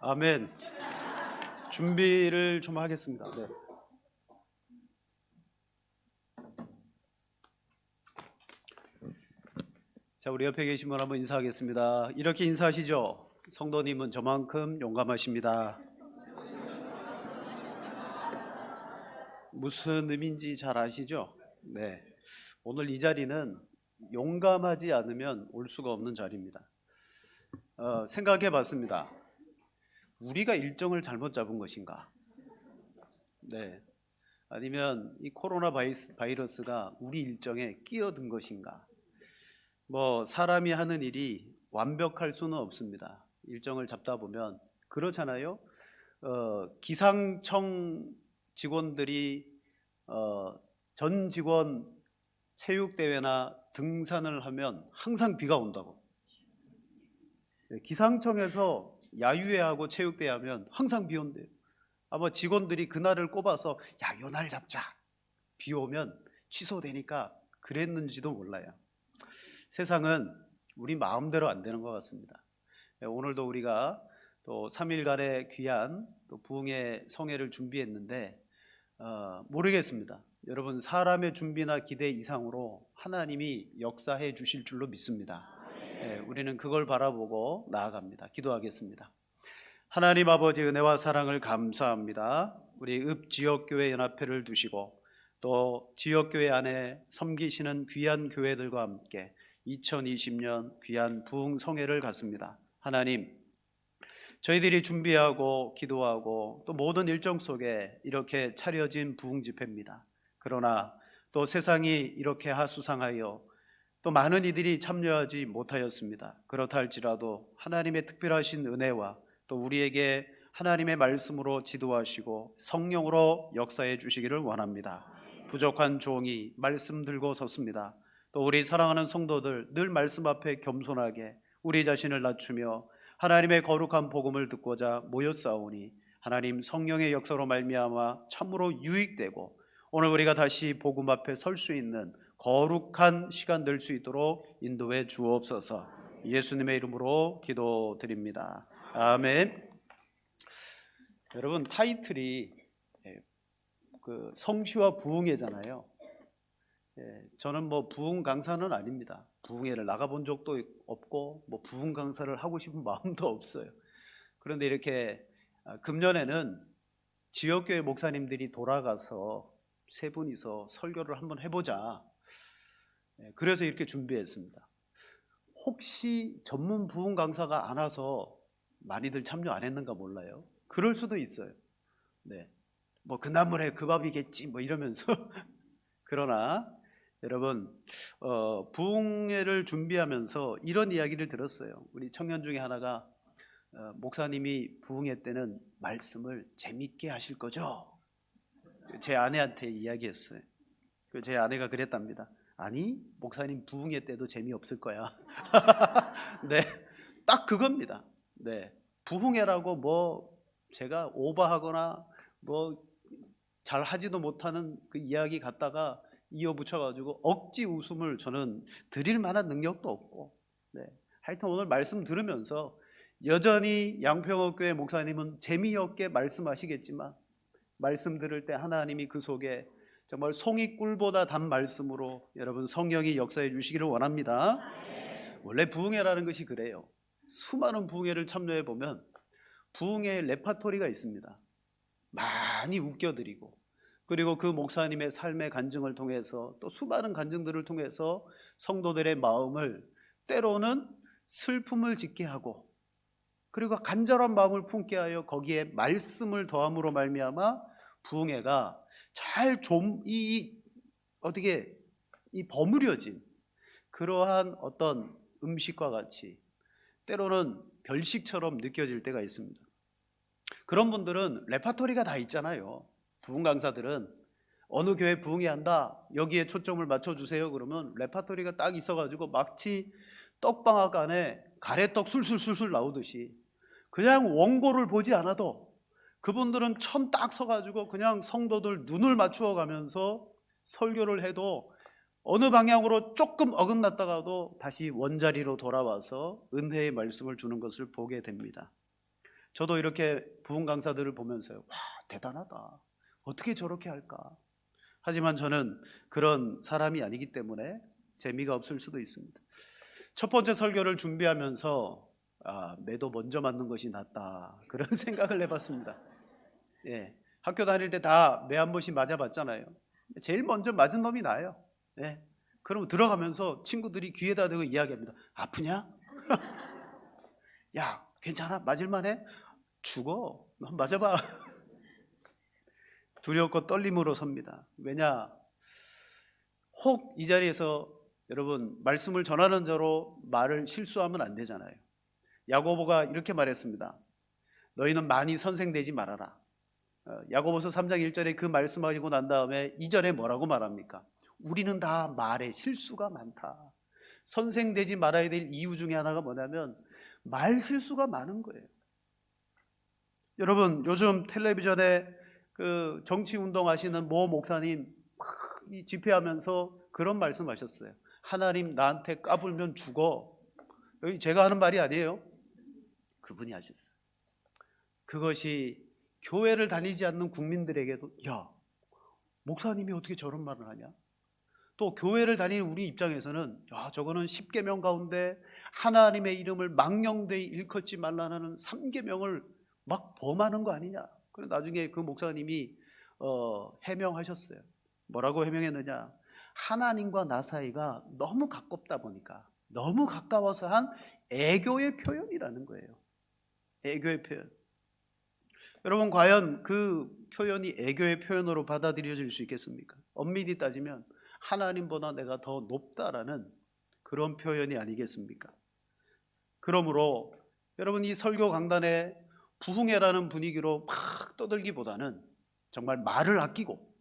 아멘. 준비를 좀 하겠습니다. 네. 자, 우리 옆에 계신 분 한번 인사하겠습니다. 이렇게 인사하시죠. 성도님은 저만큼 용감하십니다. 무슨 의미인지 잘 아시죠? 네. 오늘 이 자리는 용감하지 않으면 올 수가 없는 자리입니다. 생각해 봤습니다. 우리가 일정을 잘못 잡은 것인가? 네. 아니면 이 코로나 바이러스가 우리 일정에 끼어든 것인가? 사람이 하는 일이 완벽할 수는 없습니다. 일정을 잡다 보면 그렇잖아요. 기상청 직원들이 전 직원 체육대회나 등산을 하면 항상 비가 온다고. 기상청에서 야유회하고 체육대회 하면 항상 비 온대요. 아마 직원들이 그날을 꼽아서 야, 요 날 잡자. 비 오면 취소되니까 그랬는지도 몰라요. 세상은 우리 마음대로 안 되는 것 같습니다. 오늘도 우리가 또 3일간의 귀한 또 부흥의 성회를 준비했는데 모르겠습니다. 여러분, 사람의 준비나 기대 이상으로 하나님이 역사해 주실 줄로 믿습니다. 우리는 그걸 바라보고 나아갑니다. 기도하겠습니다. 하나님 아버지, 은혜와 사랑을 감사합니다. 우리 읍지역교회 연합회를 두시고 또 지역교회 안에 섬기시는 귀한 교회들과 함께 2020년 귀한 부흥성회를 갖습니다. 하나님, 저희들이 준비하고 기도하고 또 모든 일정 속에 이렇게 차려진 부흥집회입니다. 그러나 또 세상이 이렇게 하수상하여 또 많은 이들이 참여하지 못하였습니다. 그렇다 할지라도 하나님의 특별하신 은혜와 또 우리에게 하나님의 말씀으로 지도하시고 성령으로 역사해 주시기를 원합니다. 부족한 종이 말씀 들고 섰습니다. 또 우리 사랑하는 성도들 늘 말씀 앞에 겸손하게 우리 자신을 낮추며 하나님의 거룩한 복음을 듣고자 모였사오니 하나님 성령의 역사로 말미암아 참으로 유익되고 오늘 우리가 다시 복음 앞에 설 수 있는 거룩한 시간 될 수 있도록 인도해 주옵소서. 예수님의 이름으로 기도드립니다. 아멘. 여러분, 타이틀이 성취와 부흥회잖아요. 저는 부흥 강사는 아닙니다. 부흥회를 나가본 적도 없고 부흥 강사를 하고 싶은 마음도 없어요. 그런데 이렇게 금년에는 지역교회 목사님들이 돌아가서 세 분이서 설교를 한번 해보자. 그래서 이렇게 준비했습니다. 혹시 전문 부흥 강사가 안 와서 많이들 참여 안 했는가 몰라요. 그럴 수도 있어요. 네, 그나물에 그 밥이겠지 이러면서 그러나 여러분, 부흥회를 준비하면서 이런 이야기를 들었어요. 우리 청년 중에 하나가 목사님이 부흥회 때는 말씀을 재밌게 하실 거죠? 제 아내한테 이야기했어요. 제 아내가 그랬답니다. 아니, 목사님 부흥회 때도 재미없을 거야. 네, 딱 그겁니다. 네, 부흥회라고 제가 오버하거나 잘 하지도 못하는 그 이야기 갖다가 이어붙여가지고 억지 웃음을 저는 드릴 만한 능력도 없고, 하여튼 오늘 말씀 들으면서 여전히 양평업교회 목사님은 재미없게 말씀하시겠지만 말씀 들을 때 하나님이 그 속에 정말 송이꿀보다 단 말씀으로 여러분 성령이 역사해 주시기를 원합니다. 원래 부흥회라는 것이 그래요. 수많은 부흥회를 참여해 보면 부흥회 레파토리가 있습니다. 많이 웃겨드리고 그리고 그 목사님의 삶의 간증을 통해서 또 수많은 간증들을 통해서 성도들의 마음을 때로는 슬픔을 짓게 하고 그리고 간절한 마음을 품게 하여 거기에 말씀을 더함으로 말미암아 부흥회가 잘 어떻게 버무려진 그러한 어떤 음식과 같이 때로는 별식처럼 느껴질 때가 있습니다. 그런 분들은 레파토리가 다 있잖아요. 부흥 강사들은 어느 교회 부흥회 한다, 여기에 초점을 맞춰주세요 그러면 레파토리가 딱 있어가지고 마치 떡방학 안에 가래떡 술술술술 나오듯이 그냥 원고를 보지 않아도 그분들은 천 딱 서가지고 그냥 성도들 눈을 맞추어 가면서 설교를 해도 어느 방향으로 조금 어긋났다가도 다시 원자리로 돌아와서 은혜의 말씀을 주는 것을 보게 됩니다. 저도 이렇게 부흥 강사들을 보면서요, 와, 대단하다. 어떻게 저렇게 할까? 하지만 저는 그런 사람이 아니기 때문에 재미가 없을 수도 있습니다. 첫 번째 설교를 준비하면서 매도 먼저 맞는 것이 낫다, 그런 생각을 해봤습니다. 예, 학교 다닐 때 다 매 한 번씩 맞아봤잖아요. 제일 먼저 맞은 놈이 나아요. 예, 그럼 들어가면서 친구들이 귀에다 대고 이야기합니다. 아프냐? 야, 괜찮아? 맞을만해? 죽어. 너 맞아봐. 두렵고 떨림으로 섭니다. 왜냐? 혹 이 자리에서 여러분 말씀을 전하는 자로 말을 실수하면 안 되잖아요. 야고보가 이렇게 말했습니다. 너희는 많이 선생되지 말아라. 야고보서 3장 1절에 그 말씀하시고 난 다음에 2절에 뭐라고 말합니까? 우리는 다 말에 실수가 많다. 선생되지 말아야 될 이유 중에 하나가 뭐냐면 말 실수가 많은 거예요. 여러분 요즘 텔레비전에 그 정치 운동 하시는 모 목사님 집회하면서 그런 말씀하셨어요. 하나님 나한테 까불면 죽어. 여기 제가 하는 말이 아니에요. 그분이 하셨어요. 그것이 교회를 다니지 않는 국민들에게도 야, 목사님이 어떻게 저런 말을 하냐? 또 교회를 다니는 우리 입장에서는 야, 저거는 10계명 가운데 하나님의 이름을 망령되이 일컫지 말라는 3계명을 막 범하는 거 아니냐? 그래 나중에 그 목사님이 해명하셨어요. 뭐라고 해명했느냐? 하나님과 나 사이가 너무 가깝다 보니까 너무 가까워서 한 애교의 표현이라는 거예요. 애교의 표현. 여러분 과연 그 표현이 애교의 표현으로 받아들여질 수 있겠습니까? 엄밀히 따지면 하나님보다 내가 더 높다라는 그런 표현이 아니겠습니까? 그러므로 여러분 이 설교 강단에 부흥회라는 분위기로 막 떠들기보다는 정말 말을 아끼고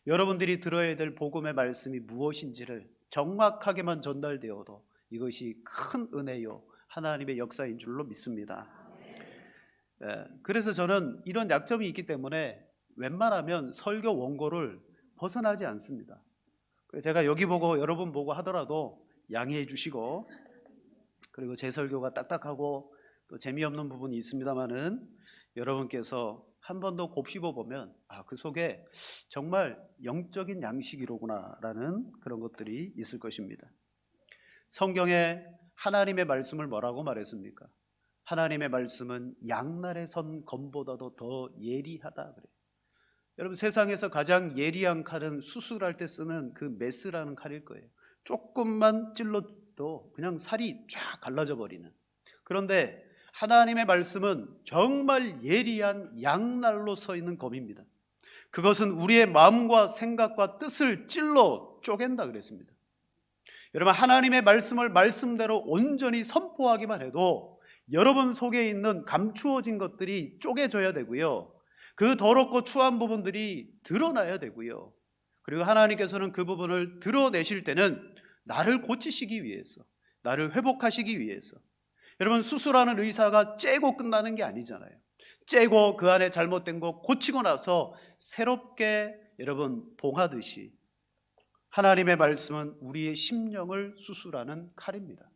여러분들이 들어야 될 복음의 말씀이 무엇인지를 정확하게만 전달되어도 이것이 큰 은혜요 하나님의 역사인 줄로 믿습니다. 그래서 저는 이런 약점이 있기 때문에 웬만하면 설교 원고를 벗어나지 않습니다. 제가 여기 보고 여러분 보고 하더라도 양해해 주시고, 그리고 제 설교가 딱딱하고 또 재미없는 부분이 있습니다만은 여러분께서 한 번 더 곱씹어 보면 그 속에 정말 영적인 양식이로구나라는 그런 것들이 있을 것입니다. 성경에 하나님의 말씀을 뭐라고 말했습니까? 하나님의 말씀은 양날에 선 검보다도 더 예리하다 그래요. 여러분 세상에서 가장 예리한 칼은 수술할 때 쓰는 그 메스라는 칼일 거예요. 조금만 찔러도 그냥 살이 쫙 갈라져 버리는. 그런데 하나님의 말씀은 정말 예리한 양날로 서 있는 검입니다. 그것은 우리의 마음과 생각과 뜻을 찔러 쪼갠다 그랬습니다. 여러분 하나님의 말씀을 말씀대로 온전히 선포하기만 해도 여러분 속에 있는 감추어진 것들이 쪼개져야 되고요, 그 더럽고 추한 부분들이 드러나야 되고요, 그리고 하나님께서는 그 부분을 드러내실 때는 나를 고치시기 위해서, 나를 회복하시기 위해서. 여러분 수술하는 의사가 째고 끝나는 게 아니잖아요. 째고 그 안에 잘못된 거 고치고 나서 새롭게 여러분 봉하듯이 하나님의 말씀은 우리의 심령을 수술하는 칼입니다.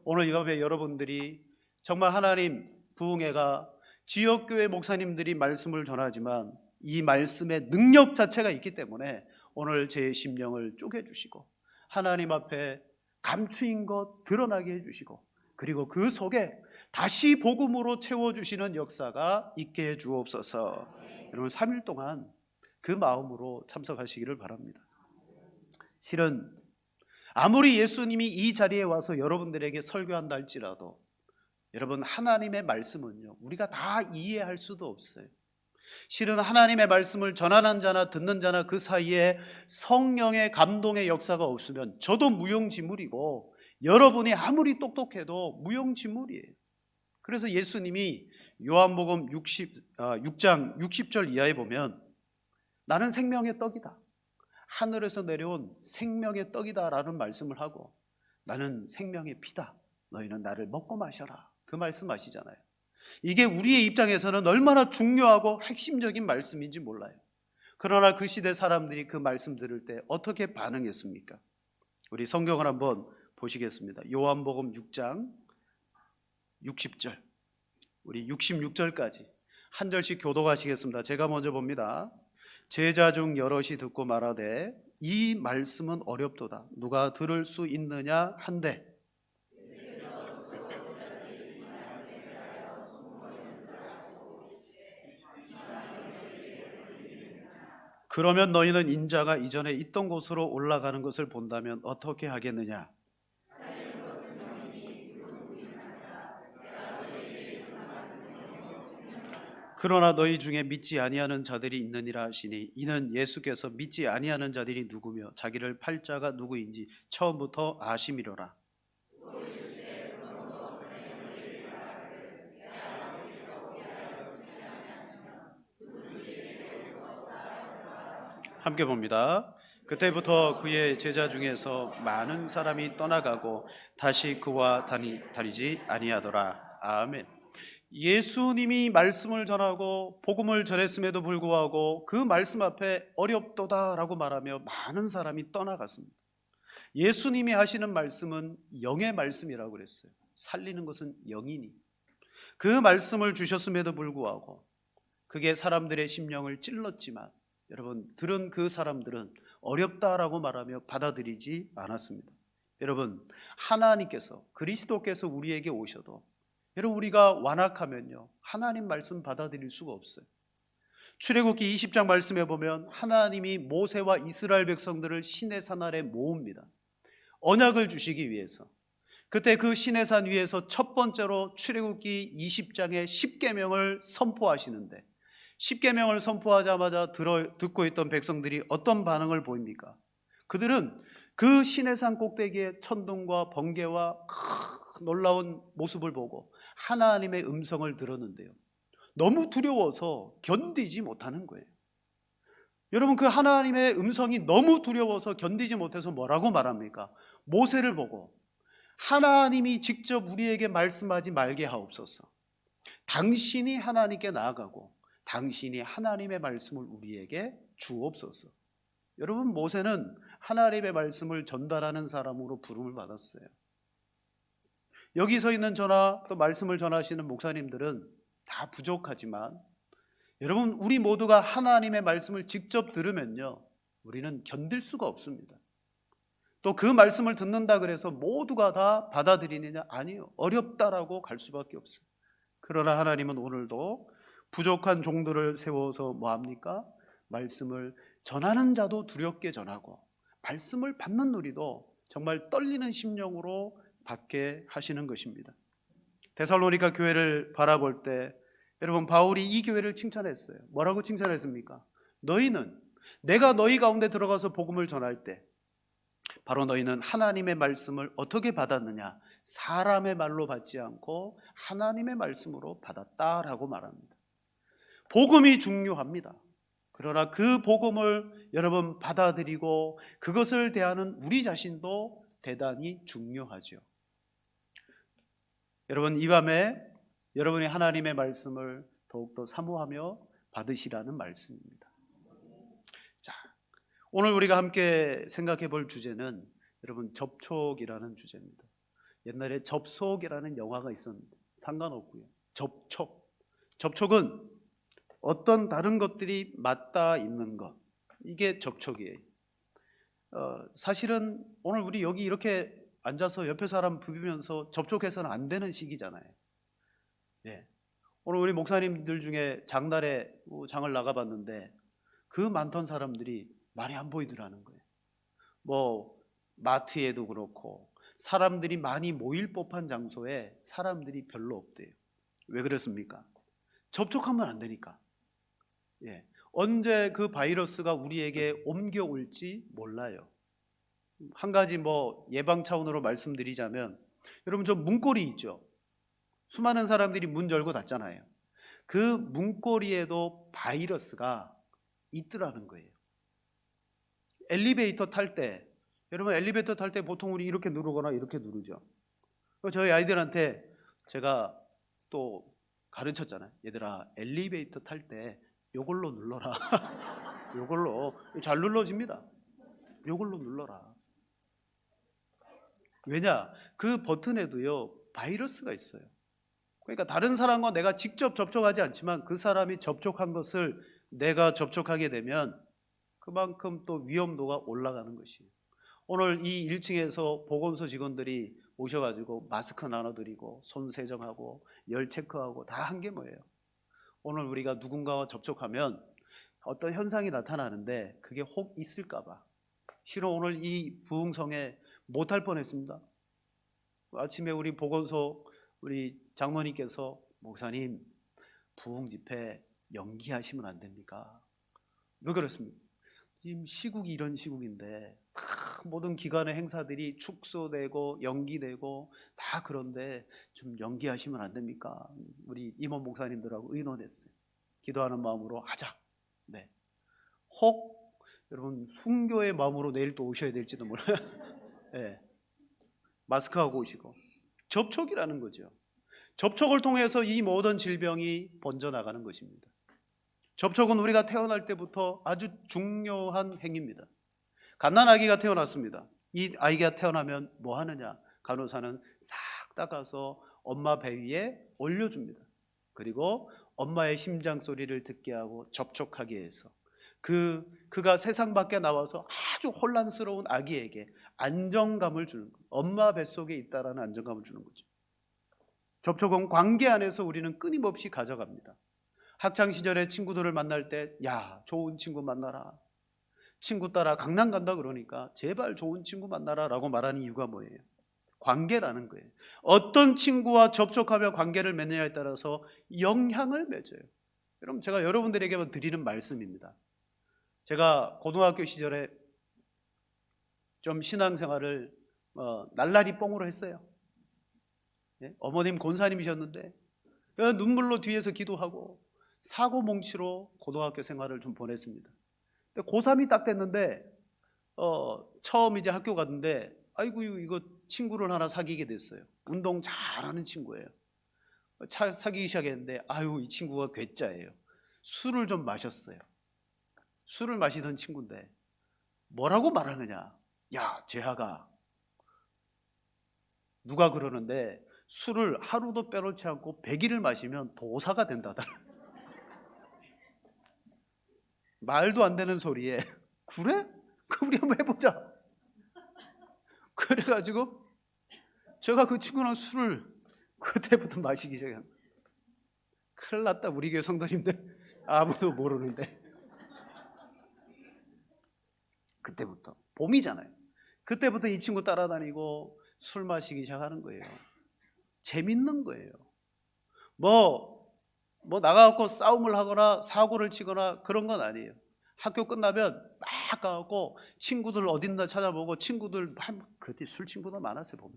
오늘 이 밤에 여러분들이 정말 하나님 부흥회가 지역교회 목사님들이 말씀을 전하지만 이 말씀의 능력 자체가 있기 때문에 오늘 제 심령을 쪼개주시고 하나님 앞에 감추인 것 드러나게 해주시고, 그리고 그 속에 다시 복음으로 채워주시는 역사가 있게 해 주옵소서. 여러분 3일 동안 그 마음으로 참석하시기를 바랍니다. 실은 아무리 예수님이 이 자리에 와서 여러분들에게 설교한다 할지라도 여러분 하나님의 말씀은요 우리가 다 이해할 수도 없어요. 실은 하나님의 말씀을 전하는 자나 듣는 자나 그 사이에 성령의 감동의 역사가 없으면 저도 무용지물이고 여러분이 아무리 똑똑해도 무용지물이에요. 그래서 예수님이 요한복음 6장 60절 이하에 보면 나는 생명의 떡이다, 하늘에서 내려온 생명의 떡이다 라는 말씀을 하고 나는 생명의 피다, 너희는 나를 먹고 마셔라, 그 말씀하시잖아요. 이게 우리의 입장에서는 얼마나 중요하고 핵심적인 말씀인지 몰라요. 그러나 그 시대 사람들이 그 말씀 들을 때 어떻게 반응했습니까? 우리 성경을 한번 보시겠습니다. 요한복음 6장 60절 우리 66절까지 한 절씩 교독하시겠습니다. 제가 먼저 봅니다. 제자 중 여럿이 듣고 말하되 이 말씀은 어렵도다. 누가 들을 수 있느냐 한데 그러면 너희는 인자가 이전에 있던 곳으로 올라가는 것을 본다면 어떻게 하겠느냐? 그러나 너희 중에 믿지 아니하는 자들이 있느니라 하시니 이는 예수께서 믿지 아니하는 자들이 누구며 자기를 팔 자가 누구인지 처음부터 아심이로라. 함께 봅니다. 그때부터 그의 제자 중에서 많은 사람이 떠나가고 다시 그와 다니지 아니하더라. 아멘. 예수님이 말씀을 전하고 복음을 전했음에도 불구하고 그 말씀 앞에 어렵도다라고 말하며 많은 사람이 떠나갔습니다. 예수님이 하시는 말씀은 영의 말씀이라고 그랬어요. 살리는 것은 영이니 그 말씀을 주셨음에도 불구하고 그게 사람들의 심령을 찔렀지만 여러분 들은 그 사람들은 어렵다라고 말하며 받아들이지 않았습니다. 여러분 하나님께서 그리스도께서 우리에게 오셔도 여러분 우리가 완악하면요 하나님 말씀 받아들일 수가 없어요. 출애굽기 20장 말씀에 보면 하나님이 모세와 이스라엘 백성들을 시내산 아래 모읍니다. 언약을 주시기 위해서. 그때 그 시내산 위에서 첫 번째로 출애굽기 20장의 10계명을 선포하시는데 10계명을 선포하자마자 듣고 있던 백성들이 어떤 반응을 보입니까? 그들은 그 시내산 꼭대기에 천둥과 번개와 큰 놀라운 모습을 보고 하나님의 음성을 들었는데요 너무 두려워서 견디지 못하는 거예요. 여러분 그 하나님의 음성이 너무 두려워서 견디지 못해서 뭐라고 말합니까? 모세를 보고 하나님이 직접 우리에게 말씀하지 말게 하옵소서. 당신이 하나님께 나아가고 당신이 하나님의 말씀을 우리에게 주옵소서. 여러분 모세는 하나님의 말씀을 전달하는 사람으로 부름을 받았어요. 여기 서 있는 저나 또 말씀을 전하시는 목사님들은 다 부족하지만 여러분 우리 모두가 하나님의 말씀을 직접 들으면요 우리는 견딜 수가 없습니다. 또 그 말씀을 듣는다 그래서 모두가 다 받아들이느냐? 아니요. 어렵다라고 갈 수밖에 없어요. 그러나 하나님은 오늘도 부족한 종들을 세워서 뭐합니까? 말씀을 전하는 자도 두렵게 전하고 말씀을 받는 우리도 정말 떨리는 심령으로 받게 하시는 것입니다. 데살로니가 교회를 바라볼 때 여러분 바울이 이 교회를 칭찬했어요. 뭐라고 칭찬했습니까? 너희는 내가 너희 가운데 들어가서 복음을 전할 때 바로 너희는 하나님의 말씀을 어떻게 받았느냐? 사람의 말로 받지 않고 하나님의 말씀으로 받았다라고 말합니다. 복음이 중요합니다. 그러나 그 복음을 여러분 받아들이고 그것을 대하는 우리 자신도 대단히 중요하죠. 여러분 이 밤에 여러분이 하나님의 말씀을 더욱더 사모하며 받으시라는 말씀입니다. 자, 오늘 우리가 함께 생각해 볼 주제는 여러분 접촉이라는 주제입니다. 옛날에 접속이라는 영화가 있었는데 상관없고요. 접촉은 어떤 다른 것들이 맞닿아 있는 것, 이게 접촉이에요. 사실은 오늘 우리 여기 이렇게 앉아서 옆에 사람 부비면서 접촉해서는 안 되는 시기잖아요. 예. 오늘 우리 목사님들 중에 장날에 장을 나가봤는데 그 많던 사람들이 많이 안 보이더라는 거예요. 뭐 마트에도 그렇고 사람들이 많이 모일 법한 장소에 사람들이 별로 없대요. 왜 그렇습니까? 접촉하면 안 되니까. 예. 언제 그 바이러스가 우리에게 옮겨올지 몰라요. 한 가지 뭐 예방 차원으로 말씀드리자면 여러분 저 문고리 있죠? 수많은 사람들이 문 열고 닫잖아요. 그 문고리에도 바이러스가 있더라는 거예요. 엘리베이터 탈 때 여러분 엘리베이터 탈 때 보통 우리 이렇게 누르거나 이렇게 누르죠. 저희 아이들한테 제가 또 가르쳤잖아요. 얘들아 엘리베이터 탈 때 요걸로 눌러라. 요걸로 잘 눌러집니다. 요걸로 눌러라. 왜냐? 그 버튼에도요 바이러스가 있어요. 그러니까 다른 사람과 내가 직접 접촉하지 않지만 그 사람이 접촉한 것을 내가 접촉하게 되면 그만큼 또 위험도가 올라가는 것이에요. 오늘 이 1층에서 보건소 직원들이 오셔가지고 마스크 나눠드리고 손 세정하고 열 체크하고 다 한 게 뭐예요? 오늘 우리가 누군가와 접촉하면 어떤 현상이 나타나는데 그게 혹 있을까봐. 실은 오늘 이 부흥성에 못할 뻔했습니다. 아침에 우리 보건소 우리 장로님께서 목사님 부흥 집회 연기하시면 안 됩니까? 왜 그렇습니까? 지금 시국이 이런 시국인데 다 모든 기관의 행사들이 축소되고 연기되고 다 그런데 좀 연기하시면 안 됩니까? 우리 임원 목사님들하고 의논했어요. 기도하는 마음으로 하자. 네. 혹 여러분 순교의 마음으로 내일 또 오셔야 될지도 몰라요. 네. 마스크하고 오시고 접촉이라는 거죠. 접촉을 통해서 이 모든 질병이 번져나가는 것입니다. 접촉은 우리가 태어날 때부터 아주 중요한 행위입니다. 갓난아기가 태어났습니다. 이 아이가 태어나면 뭐 하느냐? 간호사는 싹 닦아서 엄마 배 위에 올려줍니다. 그리고 엄마의 심장 소리를 듣게 하고 접촉하게 해서 그가 세상 밖에 나와서 아주 혼란스러운 아기에게 안정감을 주는 거예요. 엄마 뱃속에 있다라는 안정감을 주는 거죠. 접촉은 관계 안에서 우리는 끊임없이 가져갑니다. 학창시절에 친구들을 만날 때 야 좋은 친구 만나라, 친구 따라 강남 간다 그러니까 제발 좋은 친구 만나라 라고 말하는 이유가 뭐예요? 관계라는 거예요. 어떤 친구와 접촉하며 관계를 맺느냐에 따라서 영향을 맺어요. 여러분 제가 여러분들에게만 드리는 말씀입니다. 제가 고등학교 시절에 좀 신앙생활을 날라리 뽕으로 했어요. 네? 어머님 권사님이셨는데 눈물로 뒤에서 기도하고 사고뭉치로 고등학교 생활을 좀 보냈습니다. 고3이 딱 됐는데 처음 이제 학교 갔는데 아이고 이거 친구를 하나 사귀게 됐어요. 운동 잘하는 친구예요. 사귀기 시작했는데 아유 이 친구가 괴짜예요. 술을 좀 마셨어요. 술을 마시던 친구인데 뭐라고 말하느냐? 야 재하가 누가 그러는데 술을 하루도 빼놓지 않고 100일을 마시면 도사가 된다더라. 말도 안 되는 소리에 그래? 그럼 우리 한번 해보자. 그래가지고 제가 그 친구랑 술을 그때부터 마시기 시작합니다. 큰일 났다. 우리 교회 성도님들 아무도 모르는데 그때부터 봄이잖아요. 그때부터 이 친구 따라다니고 술 마시기 시작하는 거예요. 재밌는 거예요. 뭐 나가갖고 싸움을 하거나 사고를 치거나 그런 건 아니에요. 학교 끝나면 막 가갖고 친구들 어딘가 찾아보고 친구들 그때 술 친구도 많았어요. 보면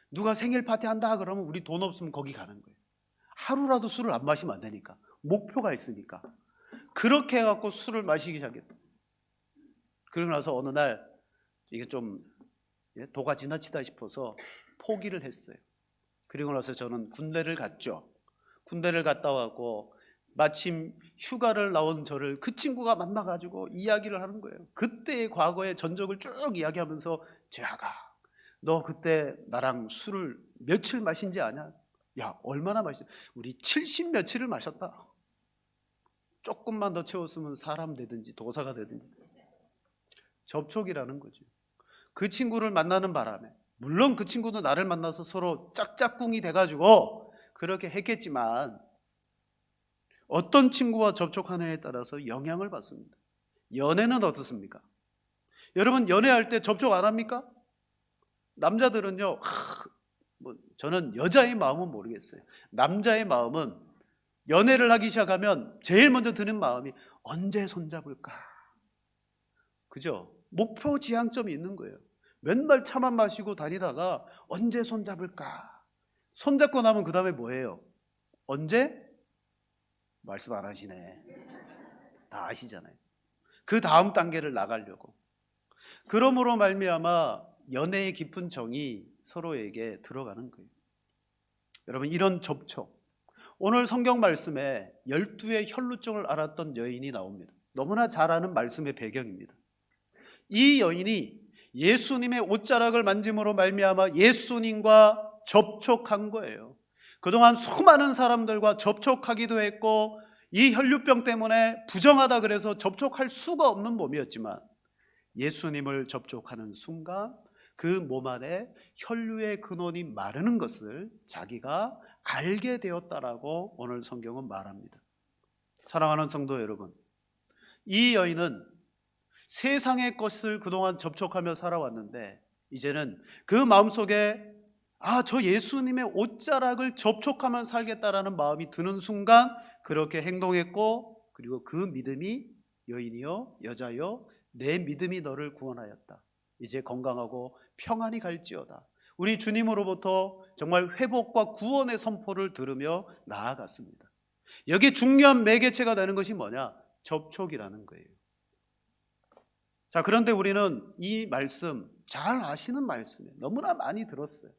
누가 생일 파티 한다 그러면 우리 돈 없으면 거기 가는 거예요. 하루라도 술을 안 마시면 안 되니까 목표가 있으니까 그렇게 해갖고 술을 마시기 시작했어요. 그러고 나서 어느 날 이게 좀 도가 지나치다 싶어서 포기를 했어요. 그리고 나서 저는 군대를 갔죠. 군대를 갔다 왔고 마침 휴가를 나온 저를 그 친구가 만나가지고 이야기를 하는 거예요. 그때의 과거의 전적을 쭉 이야기하면서 재하가 너 그때 나랑 술을 며칠 마신지 아냐? 야 얼마나 마셨어? 우리 70 며칠을 마셨다. 조금만 더 채웠으면 사람 되든지 도사가 되든지. 접촉이라는 거죠. 그 친구를 만나는 바람에 물론 그 친구도 나를 만나서 서로 짝짝꿍이 돼가지고 그렇게 했겠지만 어떤 친구와 접촉하느냐에 따라서 영향을 받습니다. 연애는 어떻습니까? 여러분 연애할 때 접촉 안 합니까? 남자들은요 저는 여자의 마음은 모르겠어요. 남자의 마음은 연애를 하기 시작하면 제일 먼저 드는 마음이 언제 손잡을까? 그죠? 목표 지향점이 있는 거예요. 맨날 차만 마시고 다니다가 언제 손잡을까? 손잡고 나면 그 다음에 뭐예요? 언제? 말씀 안 하시네. 다 아시잖아요. 그 다음 단계를 나가려고. 그러므로 말미암아 연애의 깊은 정이 서로에게 들어가는 거예요. 여러분 이런 접촉, 오늘 성경 말씀에 12의 혈루증을 앓았던 여인이 나옵니다. 너무나 잘 아는 말씀의 배경입니다. 이 여인이 예수님의 옷자락을 만짐으로 말미암아 예수님과 접촉한 거예요. 그동안 수많은 사람들과 접촉하기도 했고 이 혈류병 때문에 부정하다 그래서 접촉할 수가 없는 몸이었지만 예수님을 접촉하는 순간 그 몸 안에 혈류의 근원이 마르는 것을 자기가 알게 되었다라고 오늘 성경은 말합니다. 사랑하는 성도 여러분, 이 여인은 세상의 것을 그동안 접촉하며 살아왔는데 이제는 그 마음속에 저 예수님의 옷자락을 접촉하며 살겠다라는 마음이 드는 순간 그렇게 행동했고, 그리고 그 믿음이 여인이여 여자여 내 믿음이 너를 구원하였다. 이제 건강하고 평안히 갈지어다. 우리 주님으로부터 정말 회복과 구원의 선포를 들으며 나아갔습니다. 여기에 중요한 매개체가 되는 것이 뭐냐? 접촉이라는 거예요. 자, 그런데 우리는 이 말씀 잘 아시는 말씀이에요. 너무나 많이 들었어요.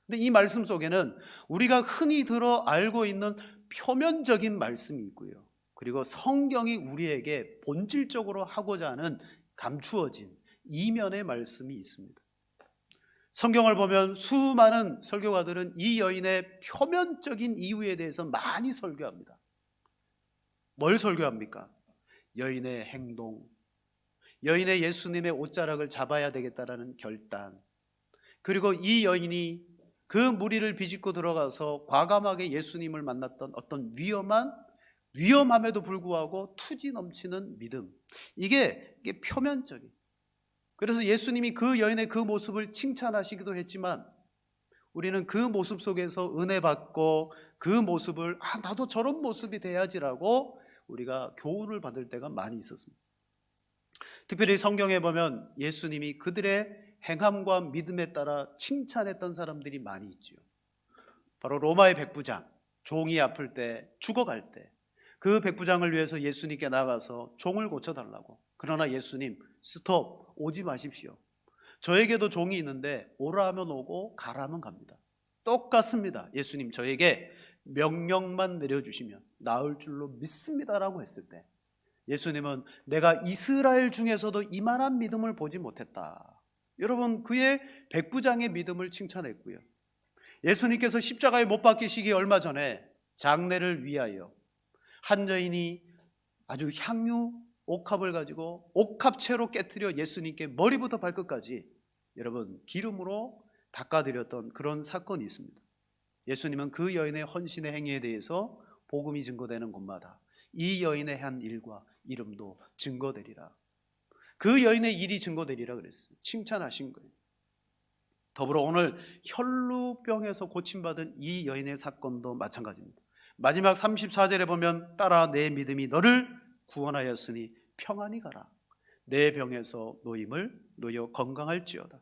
근데 이 말씀 속에는 우리가 흔히 들어 알고 있는 표면적인 말씀이 있고요, 그리고 성경이 우리에게 본질적으로 하고자 하는 감추어진 이면의 말씀이 있습니다. 성경을 보면 수많은 설교가들은 이 여인의 표면적인 이유에 대해서 많이 설교합니다. 뭘 설교합니까? 여인의 행동, 여인의 예수님의 옷자락을 잡아야 되겠다라는 결단, 그리고 이 여인이 그 무리를 비집고 들어가서 과감하게 예수님을 만났던 어떤 위험함에도 불구하고 투지 넘치는 믿음, 이게 표면적인. 그래서 예수님이 그 여인의 그 모습을 칭찬하시기도 했지만 우리는 그 모습 속에서 은혜 받고 그 모습을 나도 저런 모습이 돼야지라고 우리가 교훈을 받을 때가 많이 있었습니다. 특별히 성경에 보면 예수님이 그들의 행함과 믿음에 따라 칭찬했던 사람들이 많이 있죠. 바로 로마의 백부장, 종이 아플 때, 죽어갈 때 그 백부장을 위해서 예수님께 나가서 종을 고쳐달라고. 그러나 예수님, 스톱, 오지 마십시오. 저에게도 종이 있는데 오라 하면 오고 가라 하면 갑니다. 똑같습니다. 예수님 저에게 명령만 내려주시면 나을 줄로 믿습니다라고 했을 때 예수님은 내가 이스라엘 중에서도 이만한 믿음을 보지 못했다. 여러분, 그의 백부장의 믿음을 칭찬했고요, 예수님께서 십자가에 못 박히시기 얼마 전에 장례를 위하여 한 여인이 아주 향유 옥합을 가지고 옥합채로 깨트려 예수님께 머리부터 발끝까지 여러분 기름으로 닦아드렸던 그런 사건이 있습니다. 예수님은 그 여인의 헌신의 행위에 대해서 복음이 증거되는 곳마다 이 여인의 한 일과 이름도 증거되리라, 그 여인의 일이 증거되리라 그랬어요. 칭찬하신 거예요. 더불어 오늘 혈루병에서 고침받은 이 여인의 사건도 마찬가지입니다. 마지막 34절에 보면 따라 내 믿음이 너를 구원하였으니 평안히 가라. 내 병에서 노임을 놓여 건강할지어다.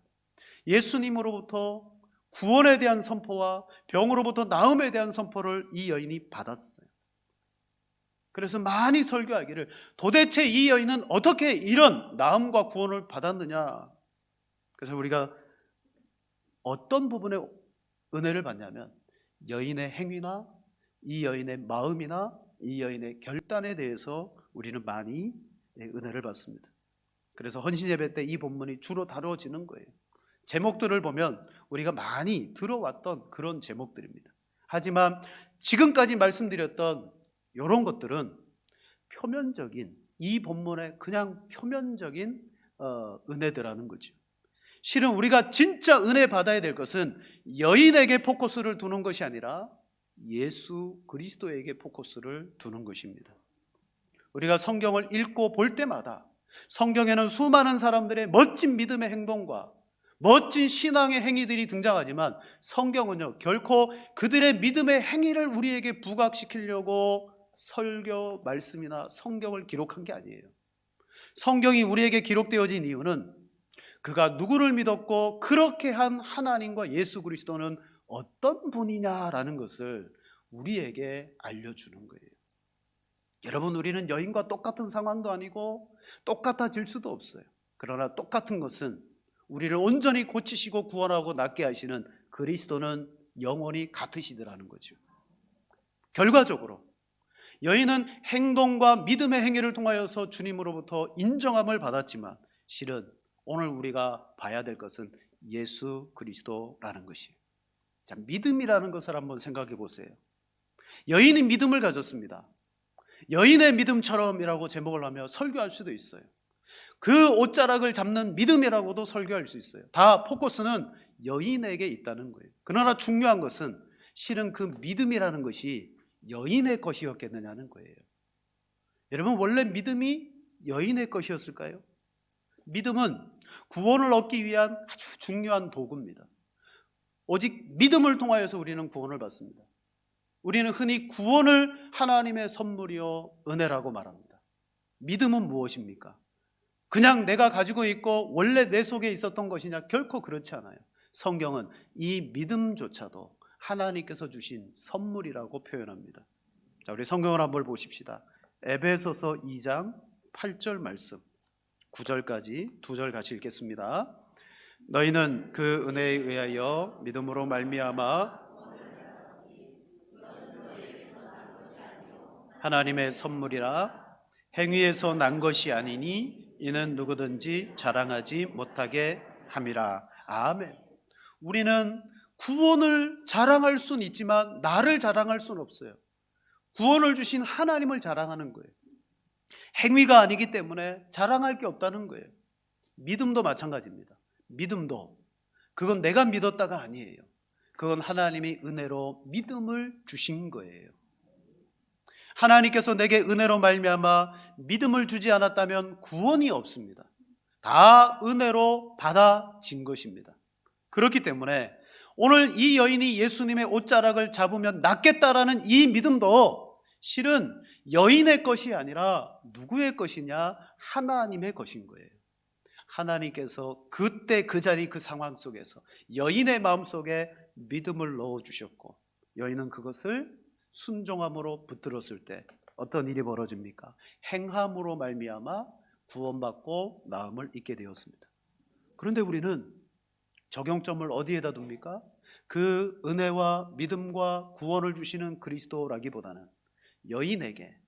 예수님으로부터 구원에 대한 선포와 병으로부터 나음에 대한 선포를 이 여인이 받았어요. 그래서 많이 설교하기를 도대체 이 여인은 어떻게 이런 나음과 구원을 받았느냐. 그래서 우리가 어떤 부분에 은혜를 받냐면 여인의 행위나 이 여인의 마음이나 이 여인의 결단에 대해서 우리는 많이 은혜를 받습니다. 그래서 헌신예배 때 이 본문이 주로 다뤄지는 거예요. 제목들을 보면 우리가 많이 들어왔던 그런 제목들입니다. 하지만 지금까지 말씀드렸던 이런 것들은 표면적인, 이 본문의 그냥 표면적인 은혜들하는 거죠. 실은 우리가 진짜 은혜 받아야 될 것은 여인에게 포커스를 두는 것이 아니라 예수 그리스도에게 포커스를 두는 것입니다. 우리가 성경을 읽고 볼 때마다 성경에는 수많은 사람들의 멋진 믿음의 행동과 멋진 신앙의 행위들이 등장하지만 성경은요 결코 그들의 믿음의 행위를 우리에게 부각시키려고 설교 말씀이나 성경을 기록한 게 아니에요. 성경이 우리에게 기록되어진 이유는 그가 누구를 믿었고 그렇게 한 하나님과 예수 그리스도는 어떤 분이냐라는 것을 우리에게 알려주는 거예요. 여러분, 우리는 여인과 똑같은 상황도 아니고 똑같아질 수도 없어요. 그러나 똑같은 것은 우리를 온전히 고치시고 구원하고 낫게 하시는 그리스도는 영원히 같으시더라는 거죠. 결과적으로 여인은 행동과 믿음의 행위를 통하여서 주님으로부터 인정함을 받았지만 실은 오늘 우리가 봐야 될 것은 예수 그리스도라는 것이에요. 자, 믿음이라는 것을 한번 생각해 보세요. 여인이 믿음을 가졌습니다. 여인의 믿음처럼이라고 제목을 하며 설교할 수도 있어요. 그 옷자락을 잡는 믿음이라고도 설교할 수 있어요. 다 포커스는 여인에게 있다는 거예요. 그러나 중요한 것은 실은 그 믿음이라는 것이 여인의 것이었겠느냐는 거예요. 여러분, 원래 믿음이 여인의 것이었을까요? 믿음은 구원을 얻기 위한 아주 중요한 도구입니다. 오직 믿음을 통하여서 우리는 구원을 받습니다. 우리는 흔히 구원을 하나님의 선물이요 은혜라고 말합니다. 믿음은 무엇입니까? 그냥 내가 가지고 있고 원래 내 속에 있었던 것이냐? 결코 그렇지 않아요. 성경은 이 믿음조차도 하나님께서 주신 선물이라고 표현합니다. 자, 우리 성경을 한번 보십시다. 에베소서 2장 8절 말씀 9절까지 2절 같이 읽겠습니다. 너희는 그 은혜에 의하여 믿음으로 말미암아 하나님의 선물이라 행위에서 난 것이 아니니 이는 누구든지 자랑하지 못하게 함이라. 아멘. 우리는 구원을 자랑할 수는 있지만 나를 자랑할 수는 없어요. 구원을 주신 하나님을 자랑하는 거예요. 행위가 아니기 때문에 자랑할 게 없다는 거예요. 믿음도 마찬가지입니다. 믿음도 그건 내가 믿었다가 아니에요. 그건 하나님이 은혜로 믿음을 주신 거예요. 하나님께서 내게 은혜로 말미암아 믿음을 주지 않았다면 구원이 없습니다. 다 은혜로 받아진 것입니다. 그렇기 때문에 오늘 이 여인이 예수님의 옷자락을 잡으면 낫겠다라는 이 믿음도 실은 여인의 것이 아니라 누구의 것이냐? 하나님의 것인 거예요. 하나님께서 그때 그 자리 그 상황 속에서 여인의 마음속에 믿음을 넣어주셨고 여인은 그것을 순종함으로 붙들었을 때 어떤 일이 벌어집니까? 행함으로 말미암아 구원받고 나음을 잊게 되었습니다. 그런데 우리는 적용점을 어디에다 둡니까? 그 은혜와 믿음과 구원을 주시는 그리스도라기보다는 여인에게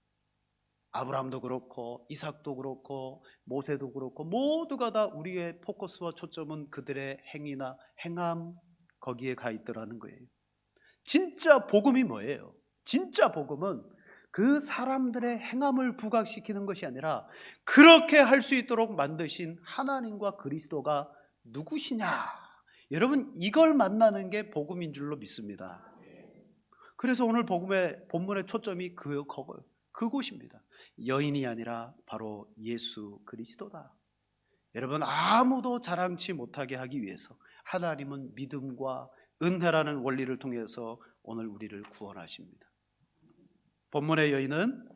아브라함도 그렇고 이삭도 그렇고 모세도 그렇고 모두가 다 우리의 포커스와 초점은 그들의 행위나 행함 거기에 가 있더라는 거예요. 진짜 복음이 뭐예요? 진짜 복음은 그 사람들의 행함을 부각시키는 것이 아니라 그렇게 할 수 있도록 만드신 하나님과 그리스도가 누구시냐? 여러분, 이걸 만나는 게 복음인 줄로 믿습니다. 그래서 오늘 본문의 초점이 그곳입니다. 여인이 아니라 바로 예수 그리스도다. 여러분, 아무도 자랑치 못하게 하기 위해서 하나님은 믿음과 은혜라는 원리를 통해서 오늘 우리를 구원하십니다. 본문의 여인은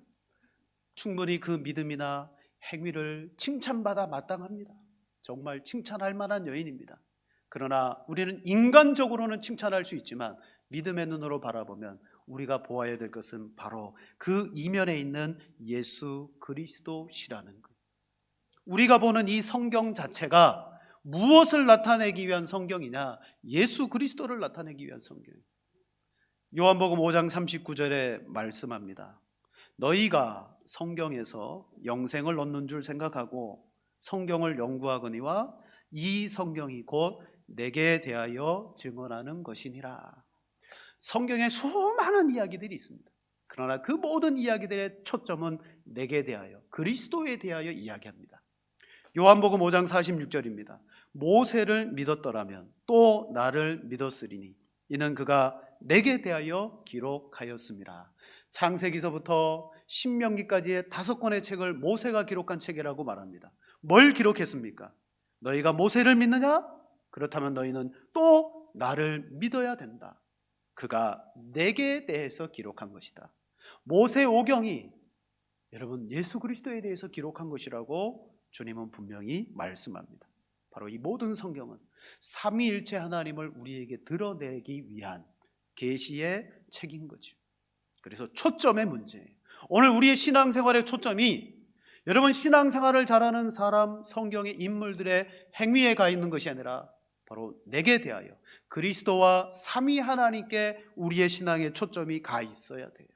충분히 그 믿음이나 행위를 칭찬받아 마땅합니다. 정말 칭찬할 만한 여인입니다. 그러나 우리는 인간적으로는 칭찬할 수 있지만 믿음의 눈으로 바라보면 우리가 보아야 될 것은 바로 그 이면에 있는 예수 그리스도시라는 것. 우리가 보는 이 성경 자체가 무엇을 나타내기 위한 성경이냐? 예수 그리스도를 나타내기 위한 성경이에요. 요한복음 5장 39절에 말씀합니다. 너희가 성경에서 영생을 얻는 줄 생각하고 성경을 연구하거니와 이 성경이 곧 내게 대하여 증언하는 것이니라. 성경에 수많은 이야기들이 있습니다. 그러나 그 모든 이야기들의 초점은 내게 대하여, 그리스도에 대하여 이야기합니다. 요한복음 5장 46절입니다. 모세를 믿었더라면 또 나를 믿었으리니 이는 그가 내게 대하여 기록하였습니다. 창세기서부터 신명기까지의 5권의 책을 모세가 기록한 책이라고 말합니다. 뭘 기록했습니까? 너희가 모세를 믿느냐? 그렇다면 너희는 또 나를 믿어야 된다. 그가 내게 대해서 기록한 것이다. 모세오경이 여러분 예수 그리스도에 대해서 기록한 것이라고 주님은 분명히 말씀합니다. 바로 이 모든 성경은 삼위일체 하나님을 우리에게 드러내기 위한 계시의 책인 거죠. 그래서 초점의 문제예요. 오늘 우리의 신앙생활의 초점이 여러분 신앙생활을 잘하는 사람, 성경의 인물들의 행위에 가 있는 것이 아니라 바로 내게 대하여 그리스도와 삼위 하나님께 우리의 신앙의 초점이 가 있어야 돼요.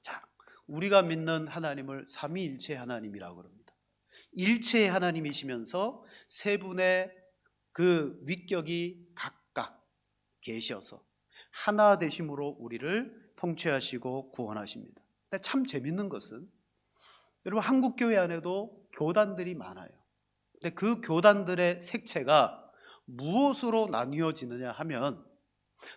자, 우리가 믿는 하나님을 삼위일체 하나님이라고 합니다. 일체의 하나님이시면서 세 분의 그 위격이 각각 계셔서 하나 되심으로 우리를 통치하시고 구원하십니다. 근데 참 재밌는 것은 여러분 한국 교회 안에도 교단들이 많아요. 근데 그 교단들의 색채가 무엇으로 나뉘어지느냐 하면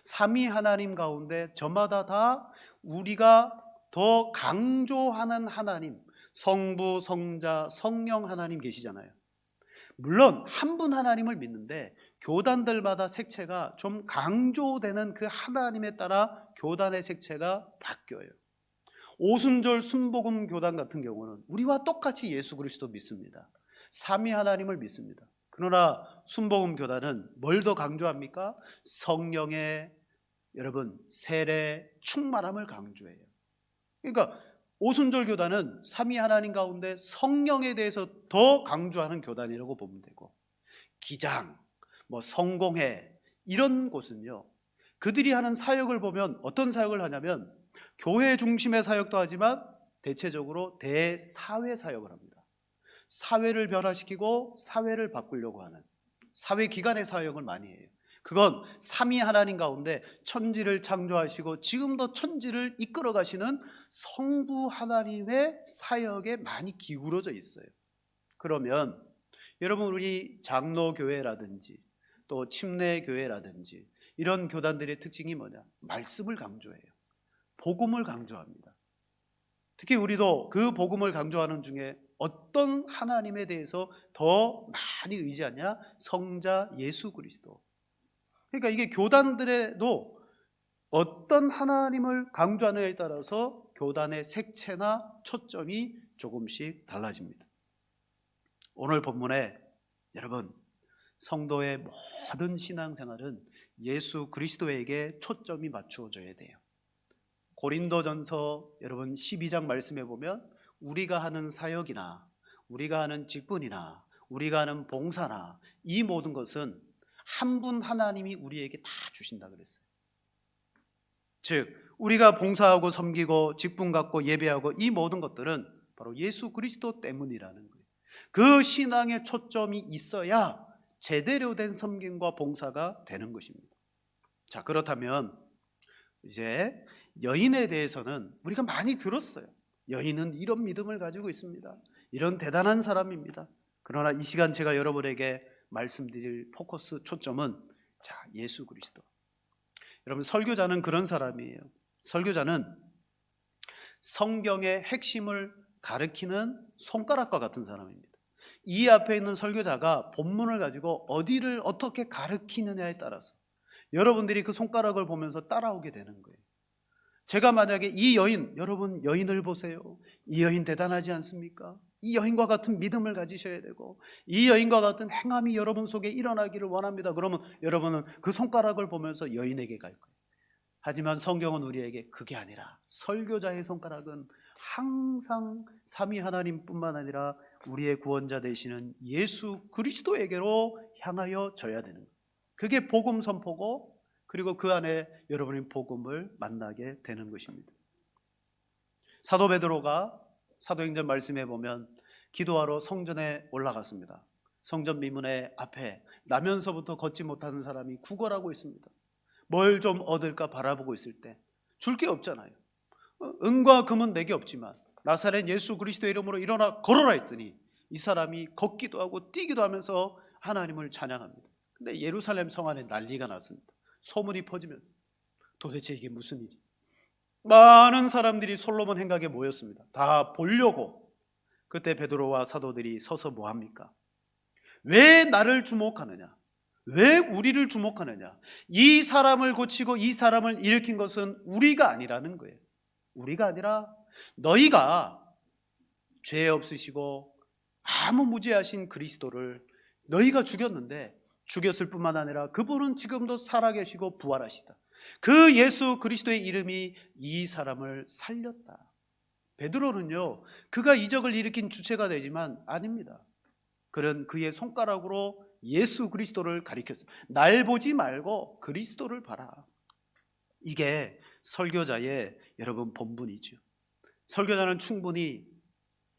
삼위 하나님 가운데 저마다 다 우리가 더 강조하는 하나님, 성부, 성자, 성령 하나님 계시잖아요. 물론 한 분 하나님을 믿는데 교단들마다 색채가 좀 강조되는 그 하나님에 따라 교단의 색채가 바뀌어요. 오순절 순복음 교단 같은 경우는 우리와 똑같이 예수 그리스도 믿습니다. 삼위 하나님을 믿습니다. 그러나 순복음 교단은 뭘 더 강조합니까? 성령의 여러분 세례 충만함을 강조해요. 그러니까 오순절 교단은 삼위 하나님 가운데 성령에 대해서 더 강조하는 교단이라고 보면 되고, 기장, 성공회 이런 곳은요, 그들이 하는 사역을 보면 어떤 사역을 하냐면 교회 중심의 사역도 하지만 대체적으로 대사회 사역을 합니다. 사회를 변화시키고 사회를 바꾸려고 하는 사회 기관의 사역을 많이 해요. 그건 삼위 하나님 가운데 천지를 창조하시고 지금도 천지를 이끌어 가시는 성부 하나님의 사역에 많이 기울어져 있어요. 그러면 여러분 우리 장로교회라든지 또 침례교회라든지 이런 교단들의 특징이 뭐냐? 말씀을 강조해요. 복음을 강조합니다. 특히 우리도 그 복음을 강조하는 중에 어떤 하나님에 대해서 더 많이 의지하냐? 성자 예수 그리스도. 그러니까 이게 교단들에도 어떤 하나님을 강조하느냐에 따라서 교단의 색채나 초점이 조금씩 달라집니다. 오늘 본문에 여러분 성도의 모든 신앙생활은 예수 그리스도에게 초점이 맞추어져야 돼요. 고린도전서 여러분 12장 말씀해 보면 우리가 하는 사역이나 우리가 하는 직분이나 우리가 하는 봉사나 이 모든 것은 한 분 하나님이 우리에게 다 주신다 그랬어요. 즉 우리가 봉사하고 섬기고 직분 갖고 예배하고 이 모든 것들은 바로 예수 그리스도 때문이라는 거예요. 그 신앙의 초점이 있어야 제대로 된 섬김과 봉사가 되는 것입니다. 자, 그렇다면 이제 여인에 대해서는 우리가 많이 들었어요. 여인은 이런 믿음을 가지고 있습니다. 이런 대단한 사람입니다. 그러나 이 시간 제가 여러분에게 말씀드릴 포커스 초점은 예수 그리스도. 여러분 설교자는 그런 사람이에요. 설교자는 성경의 핵심을 가르치는 손가락과 같은 사람입니다. 이 앞에 있는 설교자가 본문을 가지고 어디를 어떻게 가르치느냐에 따라서 여러분들이 그 손가락을 보면서 따라오게 되는 거예요. 제가 만약에 이 여인, 여러분 여인을 보세요. 이 여인 대단하지 않습니까? 이 여인과 같은 믿음을 가지셔야 되고 이 여인과 같은 행함이 여러분 속에 일어나기를 원합니다. 그러면 여러분은 그 손가락을 보면서 여인에게 갈 거예요. 하지만 성경은 우리에게 그게 아니라 설교자의 손가락은 항상 삼위 하나님뿐만 아니라 우리의 구원자 되시는 예수 그리스도에게로 향하여 져야 되는 거예요. 그게 복음 선포고 그리고 그 안에 여러분이 복음을 만나게 되는 것입니다. 사도 베드로가 사도행전 말씀해 보면 기도하러 성전에 올라갔습니다. 성전 미문의 앞에 나면서부터 걷지 못하는 사람이 구걸하고 있습니다. 뭘 좀 얻을까 바라보고 있을 때 줄 게 없잖아요. 은과 금은 내게 없지만 나사렛 예수 그리스도의 이름으로 일어나 걸어라 했더니 이 사람이 걷기도 하고 뛰기도 하면서 하나님을 찬양합니다. 근데 예루살렘 성 안에 난리가 났습니다. 소문이 퍼지면서 도대체 이게 무슨 일이? 많은 사람들이 솔로몬 행각에 모였습니다. 다 보려고. 그때 베드로와 사도들이 서서 뭐합니까? 왜 나를 주목하느냐? 왜 우리를 주목하느냐? 이 사람을 고치고 이 사람을 일으킨 것은 우리가 아니라는 거예요. 우리가 아니라 너희가 죄 없으시고 아무 무죄하신 그리스도를 너희가 죽였는데 죽였을 뿐만 아니라 그분은 지금도 살아계시고 부활하시다. 그 예수 그리스도의 이름이 이 사람을 살렸다. 베드로는요, 그가 이적을 일으킨 주체가 되지만 아닙니다. 그는 그의 손가락으로 예수 그리스도를 가리켰어요. 날 보지 말고 그리스도를 봐라. 이게 설교자의 여러분 본분이죠. 설교자는 충분히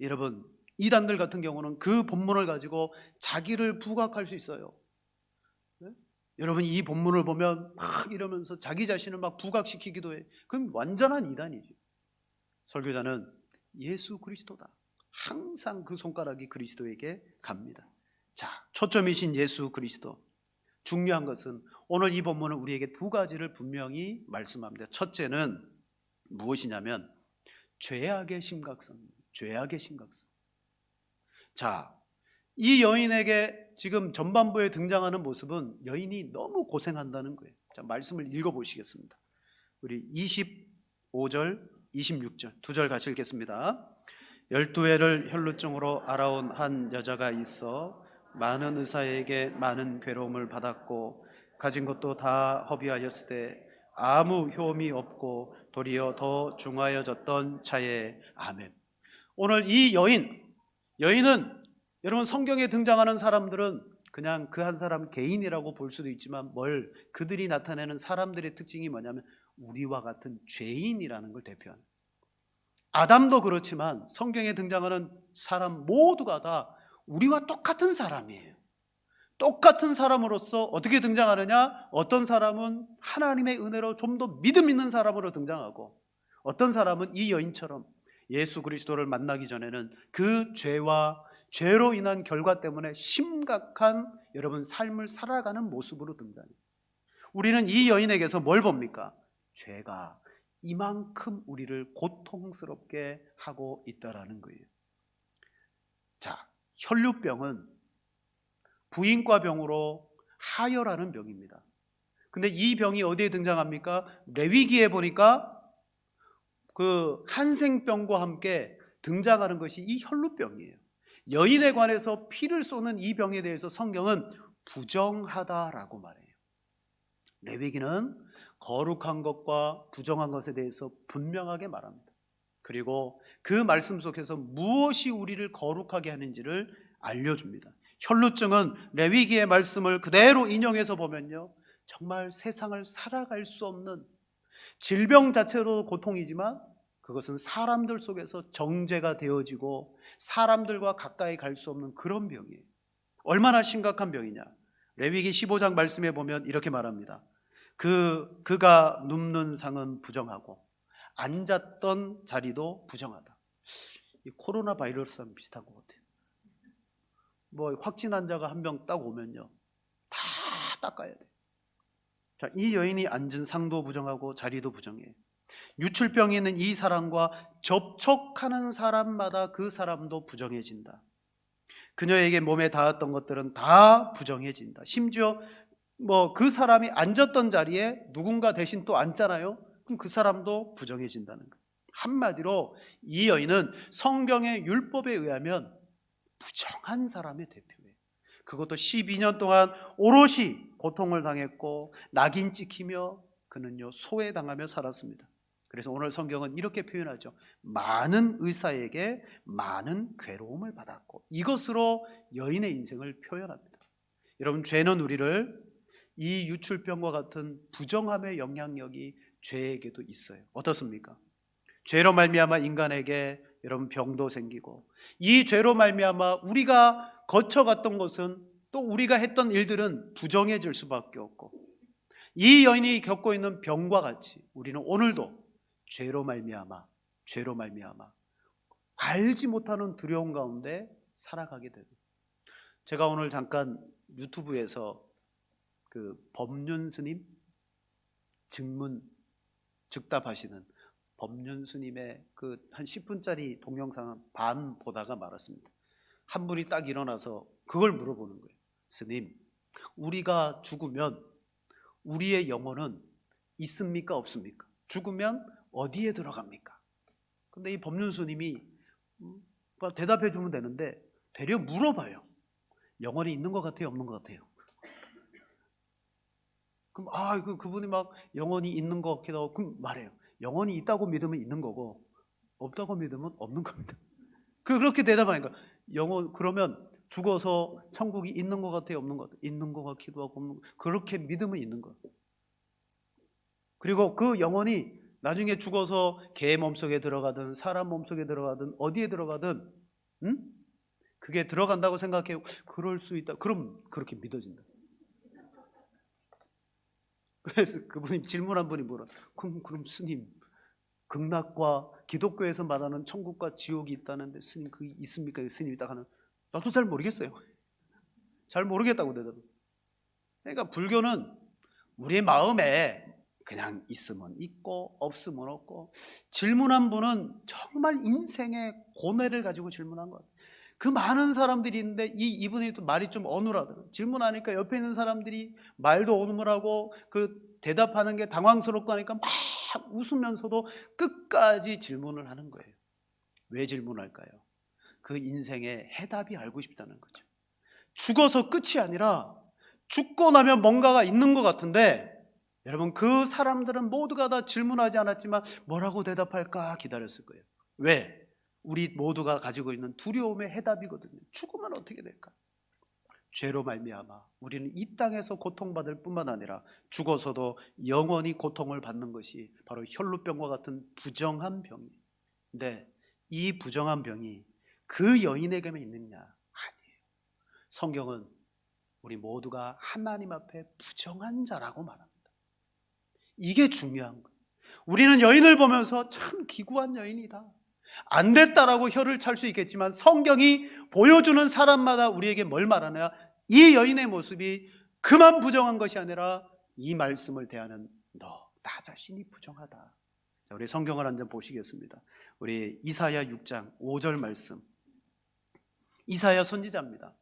여러분 이단들 같은 경우는 그 본문을 가지고 자기를 부각할 수 있어요. 여러분 이 본문을 보면 막 이러면서 자기 자신을 막 부각시키기도 해. 그럼 완전한 이단이죠. 설교자는 예수 그리스도다. 항상 그 손가락이 그리스도에게 갑니다. 자, 초점이신 예수 그리스도. 중요한 것은 오늘 이 본문은 우리에게 두 가지를 분명히 말씀합니다. 첫째는 무엇이냐면 죄악의 심각성. 죄악의 심각성. 자, 이 여인에게 지금 전반부에 등장하는 모습은 여인이 너무 고생한다는 거예요. 자, 말씀을 읽어보시겠습니다. 우리 25절, 26절 두 절 같이 읽겠습니다. 12회를 혈루증으로 알아온 한 여자가 있어 많은 의사에게 많은 괴로움을 받았고 가진 것도 다 허비하였으되 아무 효험이 없고 도리어 더 중하여졌던 차에. 아멘. 오늘 이 여인은 여러분 성경에 등장하는 사람들은 그냥 그 한 사람 개인이라고 볼 수도 있지만 그들이 나타내는 사람들의 특징이 뭐냐면 우리와 같은 죄인이라는 걸 대표하는. 아담도 그렇지만 성경에 등장하는 사람 모두가 다 우리와 똑같은 사람이에요. 똑같은 사람으로서 어떻게 등장하느냐? 어떤 사람은 하나님의 은혜로 좀 더 믿음 있는 사람으로 등장하고 어떤 사람은 이 여인처럼 예수 그리스도를 만나기 전에는 그 죄로 인한 결과 때문에 심각한 여러분 삶을 살아가는 모습으로 등장해요. 우리는 이 여인에게서 뭘 봅니까? 죄가 이만큼 우리를 고통스럽게 하고 있다라는 거예요. 자, 혈루병은 부인과 병으로 하혈하는 병입니다. 근데 이 병이 어디에 등장합니까? 레위기에 보니까 그 한생병과 함께 등장하는 것이 이 혈루병이에요. 여인에 관해서 피를 쏘는 이 병에 대해서 성경은 부정하다라고 말해요. 레위기는 거룩한 것과 부정한 것에 대해서 분명하게 말합니다. 그리고 그 말씀 속에서 무엇이 우리를 거룩하게 하는지를 알려줍니다. 혈루증은 레위기의 말씀을 그대로 인용해서 보면요, 정말 세상을 살아갈 수 없는 질병 자체로 고통이지만 그것은 사람들 속에서 정죄가 되어지고 사람들과 가까이 갈 수 없는 그런 병이에요. 얼마나 심각한 병이냐? 레위기 15장 말씀에 보면 이렇게 말합니다. 그가 눕는 상은 부정하고 앉았던 자리도 부정하다. 이 코로나 바이러스랑 비슷한 것 같아요. 뭐 확진 환자가 한 명 딱 오면요, 다 닦아야 돼. 자, 이 여인이 앉은 상도 부정하고 자리도 부정해. 유출병이 있는 이 사람과 접촉하는 사람마다 그 사람도 부정해진다. 그녀에게 몸에 닿았던 것들은 다 부정해진다. 심지어 뭐 그 사람이 앉았던 자리에 누군가 대신 또 앉잖아요. 그럼 그 사람도 부정해진다는 거예요. 한마디로 이 여인은 성경의 율법에 의하면 부정한 사람의 대표예요. 그것도 12년 동안 오롯이 고통을 당했고 낙인 찍히며 그는요 소외당하며 살았습니다. 그래서 오늘 성경은 이렇게 표현하죠. 많은 의사에게 많은 괴로움을 받았고, 이것으로 여인의 인생을 표현합니다. 여러분, 죄는 우리를 이 유출병과 같은 부정함의 영향력이 죄에게도 있어요. 어떻습니까? 죄로 말미암아 인간에게 여러분 병도 생기고, 이 죄로 말미암아 우리가 거쳐갔던 것은 또 우리가 했던 일들은 부정해질 수밖에 없고, 이 여인이 겪고 있는 병과 같이 우리는 오늘도 죄로 말미암아 알지 못하는 두려움 가운데 살아가게 되고, 제가 오늘 잠깐 유튜브에서 그 법륜 스님 증문 즉답하시는 법륜 스님의 그 한 10분짜리 동영상 반 보다가 말았습니다. 한 분이 딱 일어나서 그걸 물어보는 거예요. 스님, 우리가 죽으면 우리의 영혼은 있습니까 없습니까? 죽으면 어디에 들어갑니까? 근데 이 법륜 스님이 대답해 주면 되는데 되려 물어봐요. 영혼이 있는 것 같아요 없는 것 같아요? 그럼 그분이 막 영혼이 있는 것 같기도 하고, 그럼 말해요. 영혼이 있다고 믿으면 있는 거고 없다고 믿으면 없는 겁니다. 그렇게 대답하니까 그러면 죽어서 천국이 있는 것 같아요 없는 것 같아요? 있는 것 같기도 하고 없는 것 같아요. 그렇게 믿으면 있는 거. 그리고 그 영혼이 나중에 죽어서 개 몸속에 들어가든 사람 몸속에 들어가든 어디에 들어가든 그게 들어간다고 생각해요. 그럴 수 있다. 그럼 그렇게 믿어진다. 그래서 그분이 질문한 분이 뭐라, 그럼 스님, 극락과 기독교에서 말하는 천국과 지옥이 있다는데 스님 그게 있습니까? 스님이 딱 하는, 나도 잘 모르겠어요. 잘 모르겠다고 대답을. 그러니까 불교는 우리의 마음에 그냥 있으면 있고 없으면 없고, 질문한 분은 정말 인생의 고뇌를 가지고 질문한 거예요. 그 많은 사람들이 있는데 이분이 또 말이 좀 어눌하더라고요. 질문하니까 옆에 있는 사람들이 말도 어눌하고 그 대답하는 게 당황스럽고 하니까 막 웃으면서도 끝까지 질문을 하는 거예요. 왜 질문할까요? 그 인생의 해답이 알고 싶다는 거죠. 죽어서 끝이 아니라 죽고 나면 뭔가가 있는 것 같은데, 여러분 그 사람들은 모두가 다 질문하지 않았지만 뭐라고 대답할까 기다렸을 거예요. 왜? 우리 모두가 가지고 있는 두려움의 해답이거든요. 죽으면 어떻게 될까? 죄로 말미암아 우리는 이 땅에서 고통받을 뿐만 아니라 죽어서도 영원히 고통을 받는 것이 바로 혈루병과 같은 부정한 병이에요. 근데 이 부정한 병이 그 여인에게만 있느냐? 아니에요. 성경은 우리 모두가 하나님 앞에 부정한 자라고 말합니다. 이게 중요한 거예요. 우리는 여인을 보면서 참 기구한 여인이다, 안 됐다라고 혀를 찰 수 있겠지만, 성경이 보여주는 사람마다 우리에게 뭘 말하냐? 이 여인의 모습이 그만 부정한 것이 아니라 이 말씀을 대하는 나 자신이 부정하다. 자, 우리 성경을 한 장 보시겠습니다. 우리 이사야 6장 5절 말씀. 이사야 선지자입니다.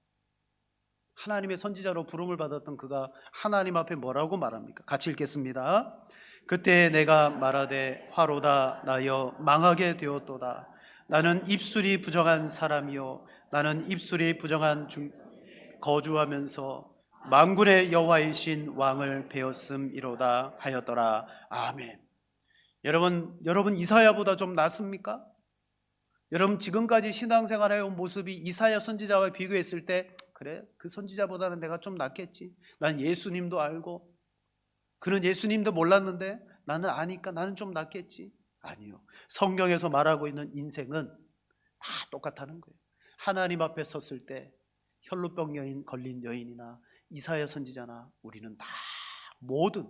하나님의 선지자로 부름을 받았던 그가 하나님 앞에 뭐라고 말합니까? 같이 읽겠습니다. 그때 내가 말하되 화로다 나여 망하게 되었도다. 나는 입술이 부정한 사람이요 나는 입술이 부정한 거주하면서 만군의 여호와이신 왕을 배웠음이로다 하였더라. 아멘. 여러분 이사야보다 좀 낫습니까? 여러분 지금까지 신앙생활 해온 모습이 이사야 선지자와 비교했을 때, 그래 그 선지자보다는 내가 좀 낫겠지, 난 예수님도 알고 그는 예수님도 몰랐는데 나는 아니까 나는 좀 낫겠지. 아니요. 성경에서 말하고 있는 인생은 다 똑같다는 거예요. 하나님 앞에 섰을 때 혈루병 여인 걸린 여인이나 이사야 선지자나 우리는 다 모든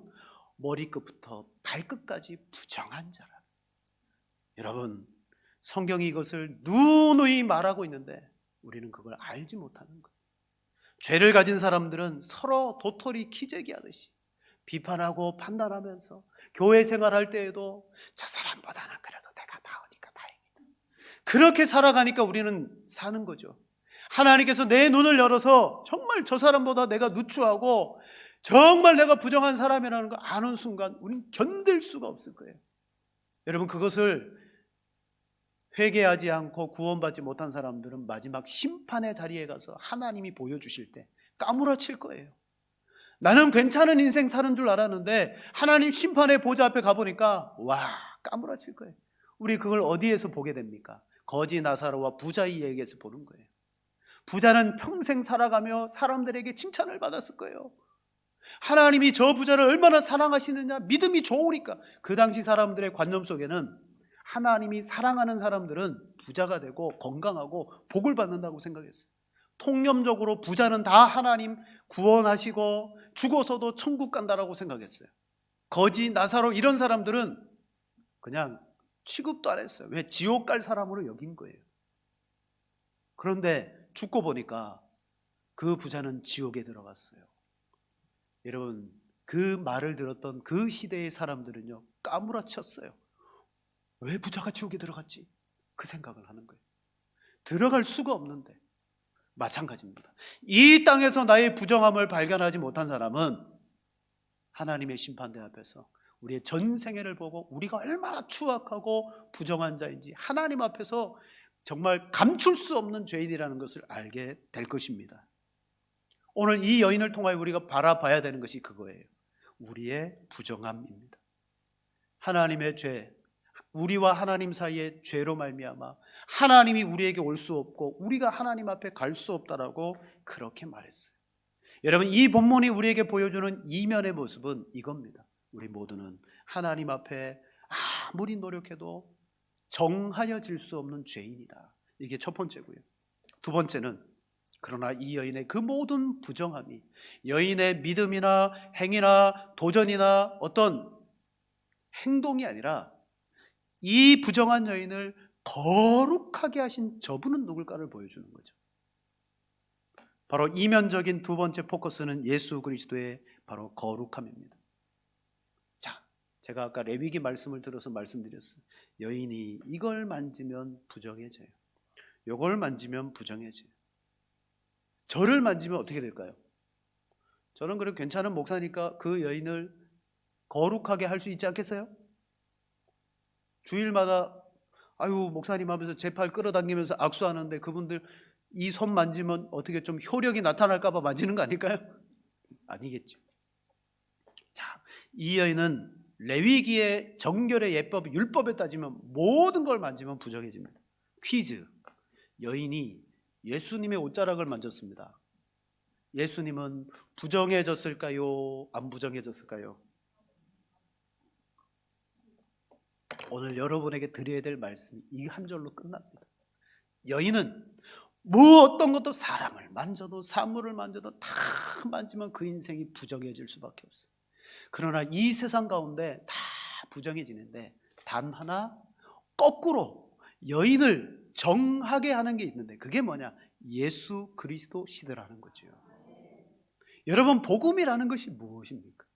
머리끝부터 발끝까지 부정한 자라. 여러분 성경이 이것을 누누이 말하고 있는데 우리는 그걸 알지 못하는 거예요. 죄를 가진 사람들은 서로 도토리 키재기 하듯이 비판하고 판단하면서 교회 생활할 때에도 저 사람보다는 그래도 내가 나으니까 다행이다, 그렇게 살아가니까 우리는 사는 거죠. 하나님께서 내 눈을 열어서 정말 저 사람보다 내가 누추하고 정말 내가 부정한 사람이라는 걸 아는 순간 우리는 견딜 수가 없을 거예요. 여러분 그것을 회개하지 않고 구원받지 못한 사람들은 마지막 심판의 자리에 가서 하나님이 보여주실 때 까무라칠 거예요. 나는 괜찮은 인생 사는 줄 알았는데 하나님 심판의 보좌 앞에 가보니까 와, 까무라칠 거예요. 우리 그걸 어디에서 보게 됩니까? 거지 나사로와 부자 이에게서 보는 거예요. 부자는 평생 살아가며 사람들에게 칭찬을 받았을 거예요. 하나님이 저 부자를 얼마나 사랑하시느냐, 믿음이 좋으니까. 그 당시 사람들의 관념 속에는 하나님이 사랑하는 사람들은 부자가 되고 건강하고 복을 받는다고 생각했어요. 통념적으로 부자는 다 하나님 구원하시고 죽어서도 천국 간다라고 생각했어요. 거지 나사로 이런 사람들은 그냥 취급도 안 했어요. 왜? 지옥 갈 사람으로 여긴 거예요. 그런데 죽고 보니까 그 부자는 지옥에 들어갔어요. 여러분 그 말을 들었던 그 시대의 사람들은요 까무라쳤어요. 왜 부자가 지옥에 들어갔지? 그 생각을 하는 거예요. 들어갈 수가 없는데. 마찬가지입니다. 이 땅에서 나의 부정함을 발견하지 못한 사람은 하나님의 심판대 앞에서 우리의 전생애를 보고 우리가 얼마나 추악하고 부정한 자인지 하나님 앞에서 정말 감출 수 없는 죄인이라는 것을 알게 될 것입니다. 오늘 이 여인을 통하여 우리가 바라봐야 되는 것이 그거예요. 우리의 부정함입니다. 하나님의 죄, 우리와 하나님 사이의 죄로 말미암아 하나님이 우리에게 올 수 없고 우리가 하나님 앞에 갈 수 없다라고 그렇게 말했어요. 여러분 이 본문이 우리에게 보여주는 이면의 모습은 이겁니다. 우리 모두는 하나님 앞에 아무리 노력해도 정하여질 수 없는 죄인이다. 이게 첫 번째고요. 두 번째는 그러나 이 여인의 그 모든 부정함이 여인의 믿음이나 행위나 도전이나 어떤 행동이 아니라 이 부정한 여인을 거룩하게 하신 저분은 누굴까를 보여주는 거죠. 바로 이면적인 두 번째 포커스는 예수 그리스도의 바로 거룩함입니다. 자, 제가 아까 레위기 말씀을 들어서 말씀드렸어요. 여인이 이걸 만지면 부정해져요. 이걸 만지면 부정해져요. 저를 만지면 어떻게 될까요? 저는 그래 괜찮은 목사니까 그 여인을 거룩하게 할 수 있지 않겠어요? 주일마다 아유 목사님 하면서 제 팔 끌어당기면서 악수하는데 그분들 이 손 만지면 어떻게 좀 효력이 나타날까 봐 만지는 거 아닐까요? 아니겠죠. 자, 이 여인은 레위기의 정결의 예법, 율법에 따지면 모든 걸 만지면 부정해집니다. 퀴즈. 여인이 예수님의 옷자락을 만졌습니다. 예수님은 부정해졌을까요? 안 부정해졌을까요? 오늘 여러분에게 드려야 될 말씀이 이 한 절로 끝납니다. 여인은 뭐 어떤 것도 사람을 만져도 사물을 만져도 다 만지면 그 인생이 부정해질 수밖에 없어요. 그러나 이 세상 가운데 다 부정해지는데 단 하나 거꾸로 여인을 정하게 하는 게 있는데 그게 뭐냐? 예수 그리스도 시대라는 거죠. 여러분 복음이라는 것이 무엇입니까?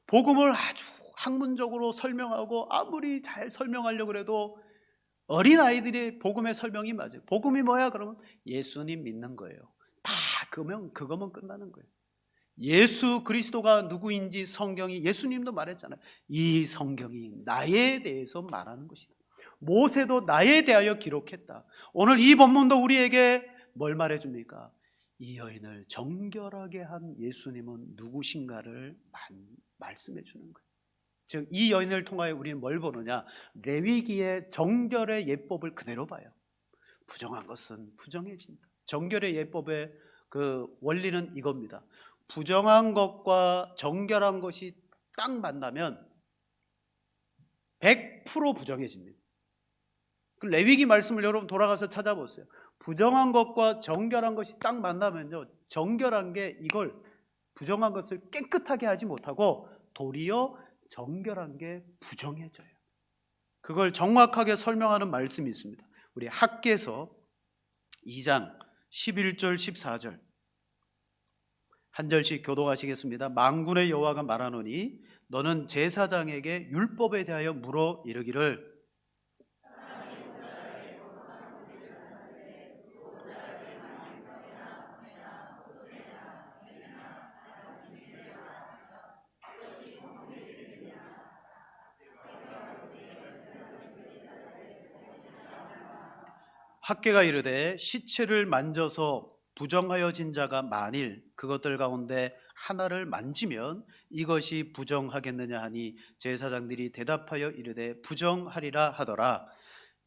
복음을 아주 학문적으로 설명하고 아무리 잘 설명하려고 해도 어린아이들이 복음의 설명이 맞아요. 복음이 뭐야? 그러면 예수님 믿는 거예요. 다 그거면 끝나는 거예요. 예수 그리스도가 누구인지 성경이 예수님도 말했잖아요. 이 성경이 나에 대해서 말하는 것이다. 모세도 나에 대하여 기록했다. 오늘 이 본문도 우리에게 뭘 말해줍니까? 이 여인을 정결하게 한 예수님은 누구신가를 말씀해 주는 거예요. 즉 이 여인을 통하여 우리는 뭘 보느냐? 레위기의 정결의 예법을 그대로 봐요. 부정한 것은 부정해진다. 정결의 예법의 그 원리는 이겁니다. 부정한 것과 정결한 것이 딱 만나면 100% 부정해집니다. 그 레위기 말씀을 여러분 돌아가서 찾아보세요. 부정한 것과 정결한 것이 딱 만나면요, 정결한 게 이걸 부정한 것을 깨끗하게 하지 못하고 도리어 정결한 게 부정해져요. 그걸 정확하게 설명하는 말씀이 있습니다. 우리 학개서 2장 11절 14절 한 절씩 교독하시겠습니다. 만군의 여호와가 말하노니 너는 제사장에게 율법에 대하여 물어 이르기를 학개가 이르되 시체를 만져서 부정하여진 자가 만일 그것들 가운데 하나를 만지면 이것이 부정하겠느냐 하니 제사장들이 대답하여 이르되 부정하리라 하더라.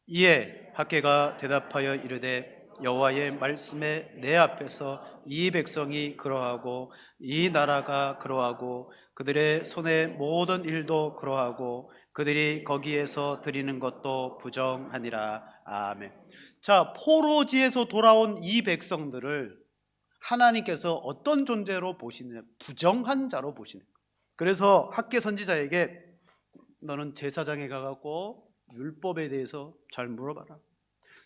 이에 학개가 대답하여 이르되 여호와의 말씀에 내 앞에서 이 백성이 그러하고 이 나라가 그러하고 그들의 손의 모든 일도 그러하고 그들이 거기에서 드리는 것도 부정하니라. 아멘. 자, 포로지에서 돌아온 이 백성들을 하나님께서 어떤 존재로 보시느냐? 부정한 자로 보시는 거예요. 그래서 학개 선지자에게 너는 제사장에 가갖고 율법에 대해서 잘 물어봐라.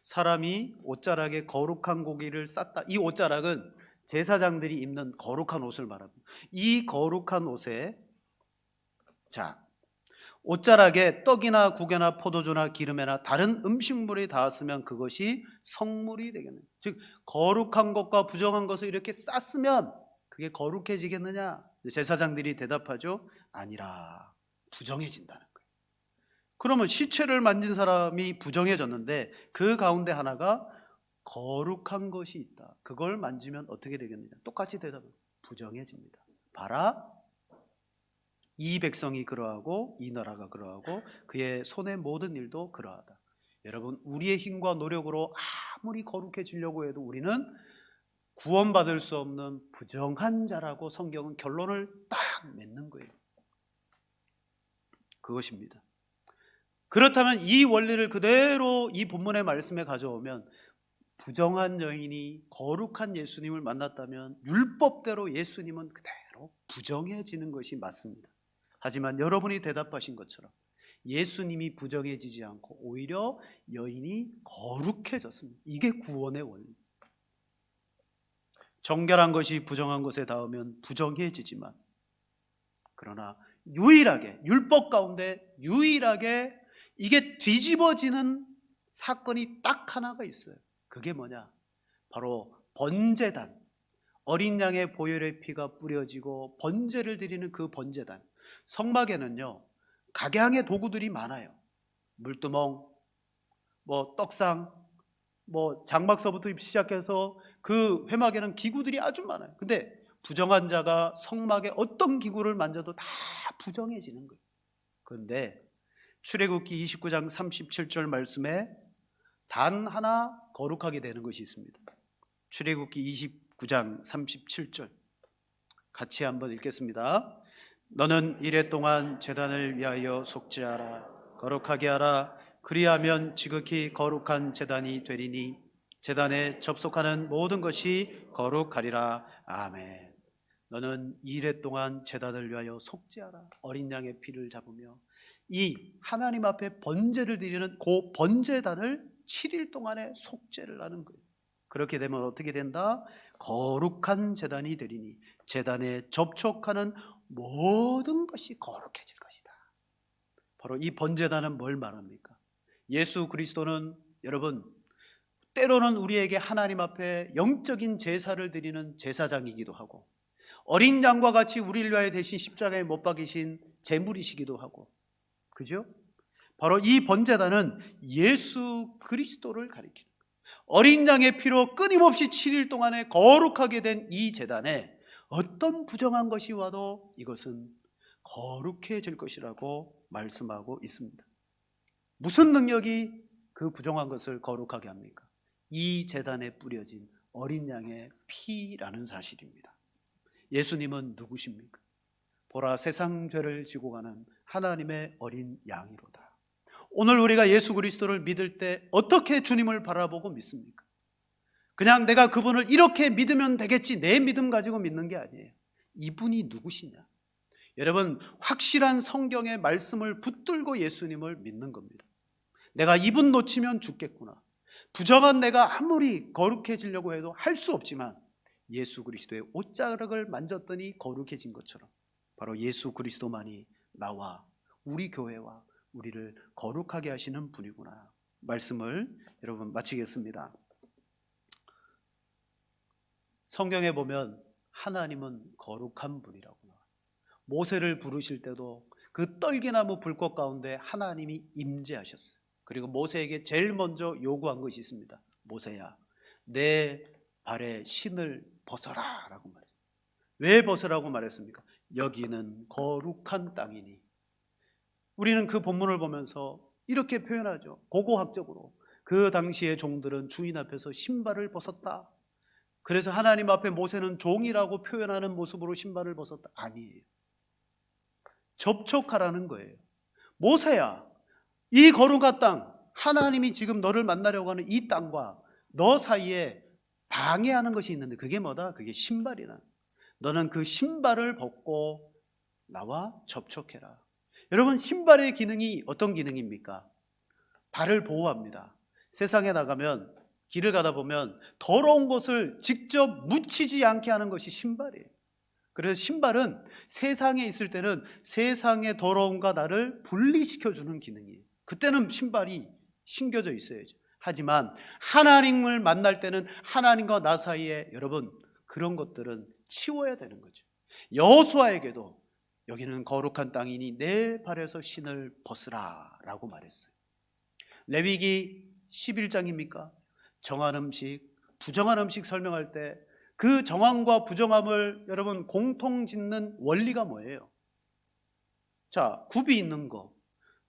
사람이 옷자락에 거룩한 고기를 쌌다. 이 옷자락은 제사장들이 입는 거룩한 옷을 말합니다. 이 거룩한 옷에 자 옷자락에 떡이나 국이나 포도주나 기름이나 다른 음식물이 닿았으면 그것이 성물이 되겠네요. 즉 거룩한 것과 부정한 것을 이렇게 쌌으면 그게 거룩해지겠느냐? 제사장들이 대답하죠. 아니라 부정해진다는 거예요. 그러면 시체를 만진 사람이 부정해졌는데 그 가운데 하나가 거룩한 것이 있다. 그걸 만지면 어떻게 되겠느냐? 똑같이 대답해요. 부정해집니다. 봐라. 이 백성이 그러하고 이 나라가 그러하고 그의 손의 모든 일도 그러하다. 여러분 우리의 힘과 노력으로 아무리 거룩해지려고 해도 우리는 구원받을 수 없는 부정한 자라고 성경은 결론을 딱 맺는 거예요. 그것입니다. 그렇다면 이 원리를 그대로 이 본문의 말씀에 가져오면 부정한 여인이 거룩한 예수님을 만났다면 율법대로 예수님은 그대로 부정해지는 것이 맞습니다. 하지만 여러분이 대답하신 것처럼 예수님이 부정해지지 않고 오히려 여인이 거룩해졌습니다. 이게 구원의 원리. 정결한 것이 부정한 것에 닿으면 부정해지지만, 그러나 유일하게 율법 가운데 유일하게 이게 뒤집어지는 사건이 딱 하나가 있어요. 그게 뭐냐? 바로 번제단. 어린 양의 보혈의 피가 뿌려지고 번제를 드리는 그 번제단. 성막에는요 각양의 도구들이 많아요. 물두멍, 떡상, 장막서부터 시작해서 그 회막에는 기구들이 아주 많아요. 근데 부정한 자가 성막의 어떤 기구를 만져도 다 부정해지는 거예요. 그런데 출애굽기 29장 37절 말씀에 단 하나 거룩하게 되는 것이 있습니다. 출애굽기 29장 37절 같이 한번 읽겠습니다. 너는 이레 동안 제단을 위하여 속죄하라. 거룩하게 하라. 그리하면 지극히 거룩한 제단이 되리니 제단에 접속하는 모든 것이 거룩하리라. 아멘. 너는 이레 동안 제단을 위하여 속죄하라. 어린 양의 피를 잡으며 이 하나님 앞에 번제를 드리는 그 번제단을 7일 동안에 속죄를 하는 거예요. 그렇게 되면 어떻게 된다? 거룩한 제단이 되리니 제단에 접촉하는 모든 것이 거룩해질 것이다. 바로 이 번제단은 뭘 말합니까? 예수 그리스도는 여러분 때로는 우리에게 하나님 앞에 영적인 제사를 드리는 제사장이기도 하고 어린 양과 같이 우리를 위하여 대신 십자가에 못 박이신 제물이시기도 하고, 그죠? 바로 이 번제단은 예수 그리스도를 가리키는 거예요. 어린 양의 피로 끊임없이 7일 동안에 거룩하게 된 이 제단에 어떤 부정한 것이 와도 이것은 거룩해질 것이라고 말씀하고 있습니다. 무슨 능력이 그 부정한 것을 거룩하게 합니까? 이 제단에 뿌려진 어린 양의 피라는 사실입니다. 예수님은 누구십니까? 보라, 세상 죄를 지고 가는 하나님의 어린 양이로다. 오늘 우리가 예수 그리스도를 믿을 때 어떻게 주님을 바라보고 믿습니까? 그냥 내가 그분을 이렇게 믿으면 되겠지, 내 믿음 가지고 믿는 게 아니에요. 이분이 누구시냐? 여러분, 확실한 성경의 말씀을 붙들고 예수님을 믿는 겁니다. 내가 이분 놓치면 죽겠구나. 부정한 내가 아무리 거룩해지려고 해도 할 수 없지만 예수 그리스도의 옷자락을 만졌더니 거룩해진 것처럼 바로 예수 그리스도만이 나와 우리 교회와 우리를 거룩하게 하시는 분이구나. 말씀을 여러분 마치겠습니다. 성경에 보면 하나님은 거룩한 분이라고 나와요. 모세를 부르실 때도 그 떨기나무 불꽃 가운데 하나님이 임재하셨어요. 그리고 모세에게 제일 먼저 요구한 것이 있습니다. 모세야, 내 발에 신을 벗어라 라고 말했어요. 왜 벗으라고 말했습니까? 여기는 거룩한 땅이니. 우리는 그 본문을 보면서 이렇게 표현하죠. 고고학적으로 그 당시의 종들은 주인 앞에서 신발을 벗었다. 그래서 하나님 앞에 모세는 종이라고 표현하는 모습으로 신발을 벗었다. 아니에요. 접촉하라는 거예요. 모세야, 이 거룩한 땅, 하나님이 지금 너를 만나려고 하는 이 땅과 너 사이에 방해하는 것이 있는데 그게 뭐다? 그게 신발이라. 너는 그 신발을 벗고 나와 접촉해라. 여러분, 신발의 기능이 어떤 기능입니까? 발을 보호합니다. 세상에 나가면 길을 가다 보면 더러운 것을 직접 묻히지 않게 하는 것이 신발이에요. 그래서 신발은 세상에 있을 때는 세상의 더러움과 나를 분리시켜주는 기능이에요. 그때는 신발이 신겨져 있어야죠. 하지만 하나님을 만날 때는 하나님과 나 사이에 여러분 그런 것들은 치워야 되는 거죠. 여호수아에게도 여기는 거룩한 땅이니 내 발에서 신을 벗으라 라고 말했어요. 레위기 11장입니까? 정한 음식, 부정한 음식 설명할 때 그 정함과 부정함을 여러분 공통 짓는 원리가 뭐예요? 자, 굽이 있는 거,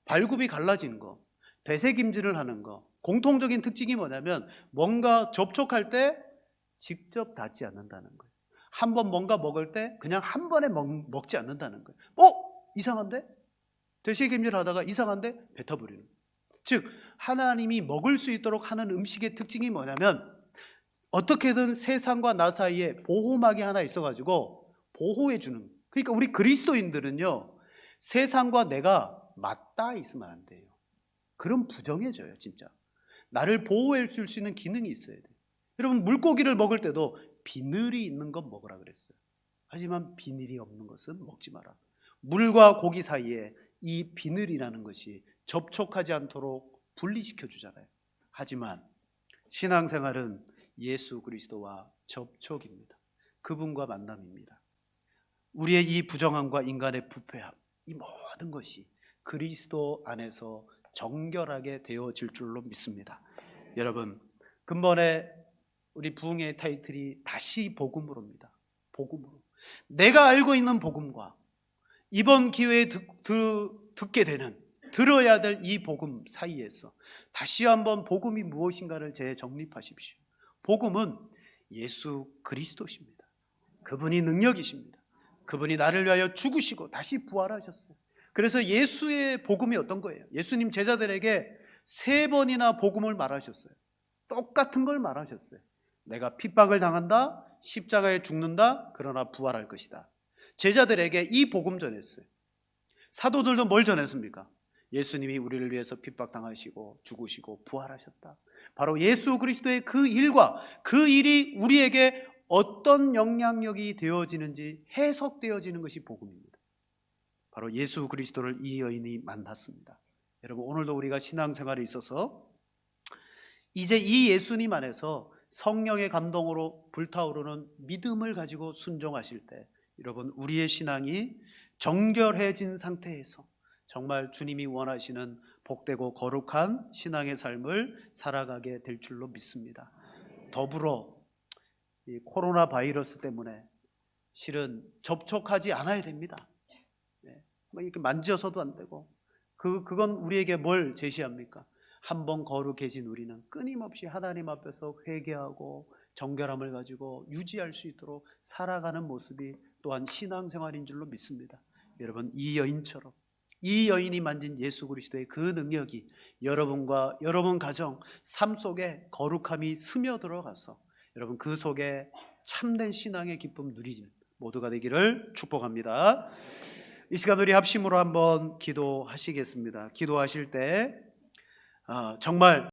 발굽이 갈라진 거, 되새김질을 하는 거, 공통적인 특징이 뭐냐면 뭔가 접촉할 때 직접 닿지 않는다는 거예요. 한번 뭔가 먹을 때 그냥 한 번에 먹지 않는다는 거예요. 이상한데? 되새김질 하다가 이상한데? 뱉어버리는 거예요. 즉 하나님이 먹을 수 있도록 하는 음식의 특징이 뭐냐면 어떻게든 세상과 나 사이에 보호막이 하나 있어가지고 보호해 주는. 그러니까 우리 그리스도인들은요, 세상과 내가 맞닿아 있으면 안 돼요. 그럼 부정해져요. 진짜 나를 보호해 줄 수 있는 기능이 있어야 돼요. 여러분, 물고기를 먹을 때도 비늘이 있는 건 먹으라 그랬어요. 하지만 비늘이 없는 것은 먹지 마라. 물과 고기 사이에 이 비늘이라는 것이 접촉하지 않도록 분리시켜 주잖아요. 하지만 신앙생활은 예수 그리스도와 접촉입니다. 그분과 만남입니다. 우리의 이 부정함과 인간의 부패함, 이 모든 것이 그리스도 안에서 정결하게 되어질 줄로 믿습니다. 여러분, 근본에 우리 부흥의 타이틀이 다시 복음으로입니다. 복음으로. 내가 알고 있는 복음과 이번 기회에 듣게 되는, 들어야 될 이 복음 사이에서 다시 한번 복음이 무엇인가를 재정립하십시오. 복음은 예수 그리스도십니다. 그분이 능력이십니다. 그분이 나를 위하여 죽으시고 다시 부활하셨어요. 그래서 예수의 복음이 어떤 거예요? 예수님 제자들에게 3번이나 복음을 말하셨어요. 똑같은 걸 말하셨어요. 내가 핍박을 당한다, 십자가에 죽는다, 그러나 부활할 것이다. 제자들에게 이 복음 전했어요. 사도들도 뭘 전했습니까? 예수님이 우리를 위해서 핍박당하시고 죽으시고 부활하셨다. 바로 예수 그리스도의 그 일과 그 일이 우리에게 어떤 영향력이 되어지는지 해석되어지는 것이 복음입니다. 바로 예수 그리스도를 이 여인이 만났습니다. 여러분, 오늘도 우리가 신앙생활에 있어서 이제 이 예수님 안에서 성령의 감동으로 불타오르는 믿음을 가지고 순종하실 때, 여러분, 우리의 신앙이 정결해진 상태에서 정말 주님이 원하시는 복되고 거룩한 신앙의 삶을 살아가게 될 줄로 믿습니다. 더불어 이 코로나 바이러스 때문에 실은 접촉하지 않아야 됩니다. 이렇게 만져서도 안 되고, 그건 우리에게 뭘 제시합니까? 한번 거룩해진 우리는 끊임없이 하나님 앞에서 회개하고 정결함을 가지고 유지할 수 있도록 살아가는 모습이 또한 신앙생활인 줄로 믿습니다. 여러분, 이 여인처럼 이 여인이 만진 예수 그리스도의 그 능력이 여러분과 여러분 가정 삶 속에 거룩함이 스며들어가서 여러분 그 속에 참된 신앙의 기쁨 누리는 모두가 되기를 축복합니다. 이 시간 우리 합심으로 한번 기도하시겠습니다. 기도하실 때 정말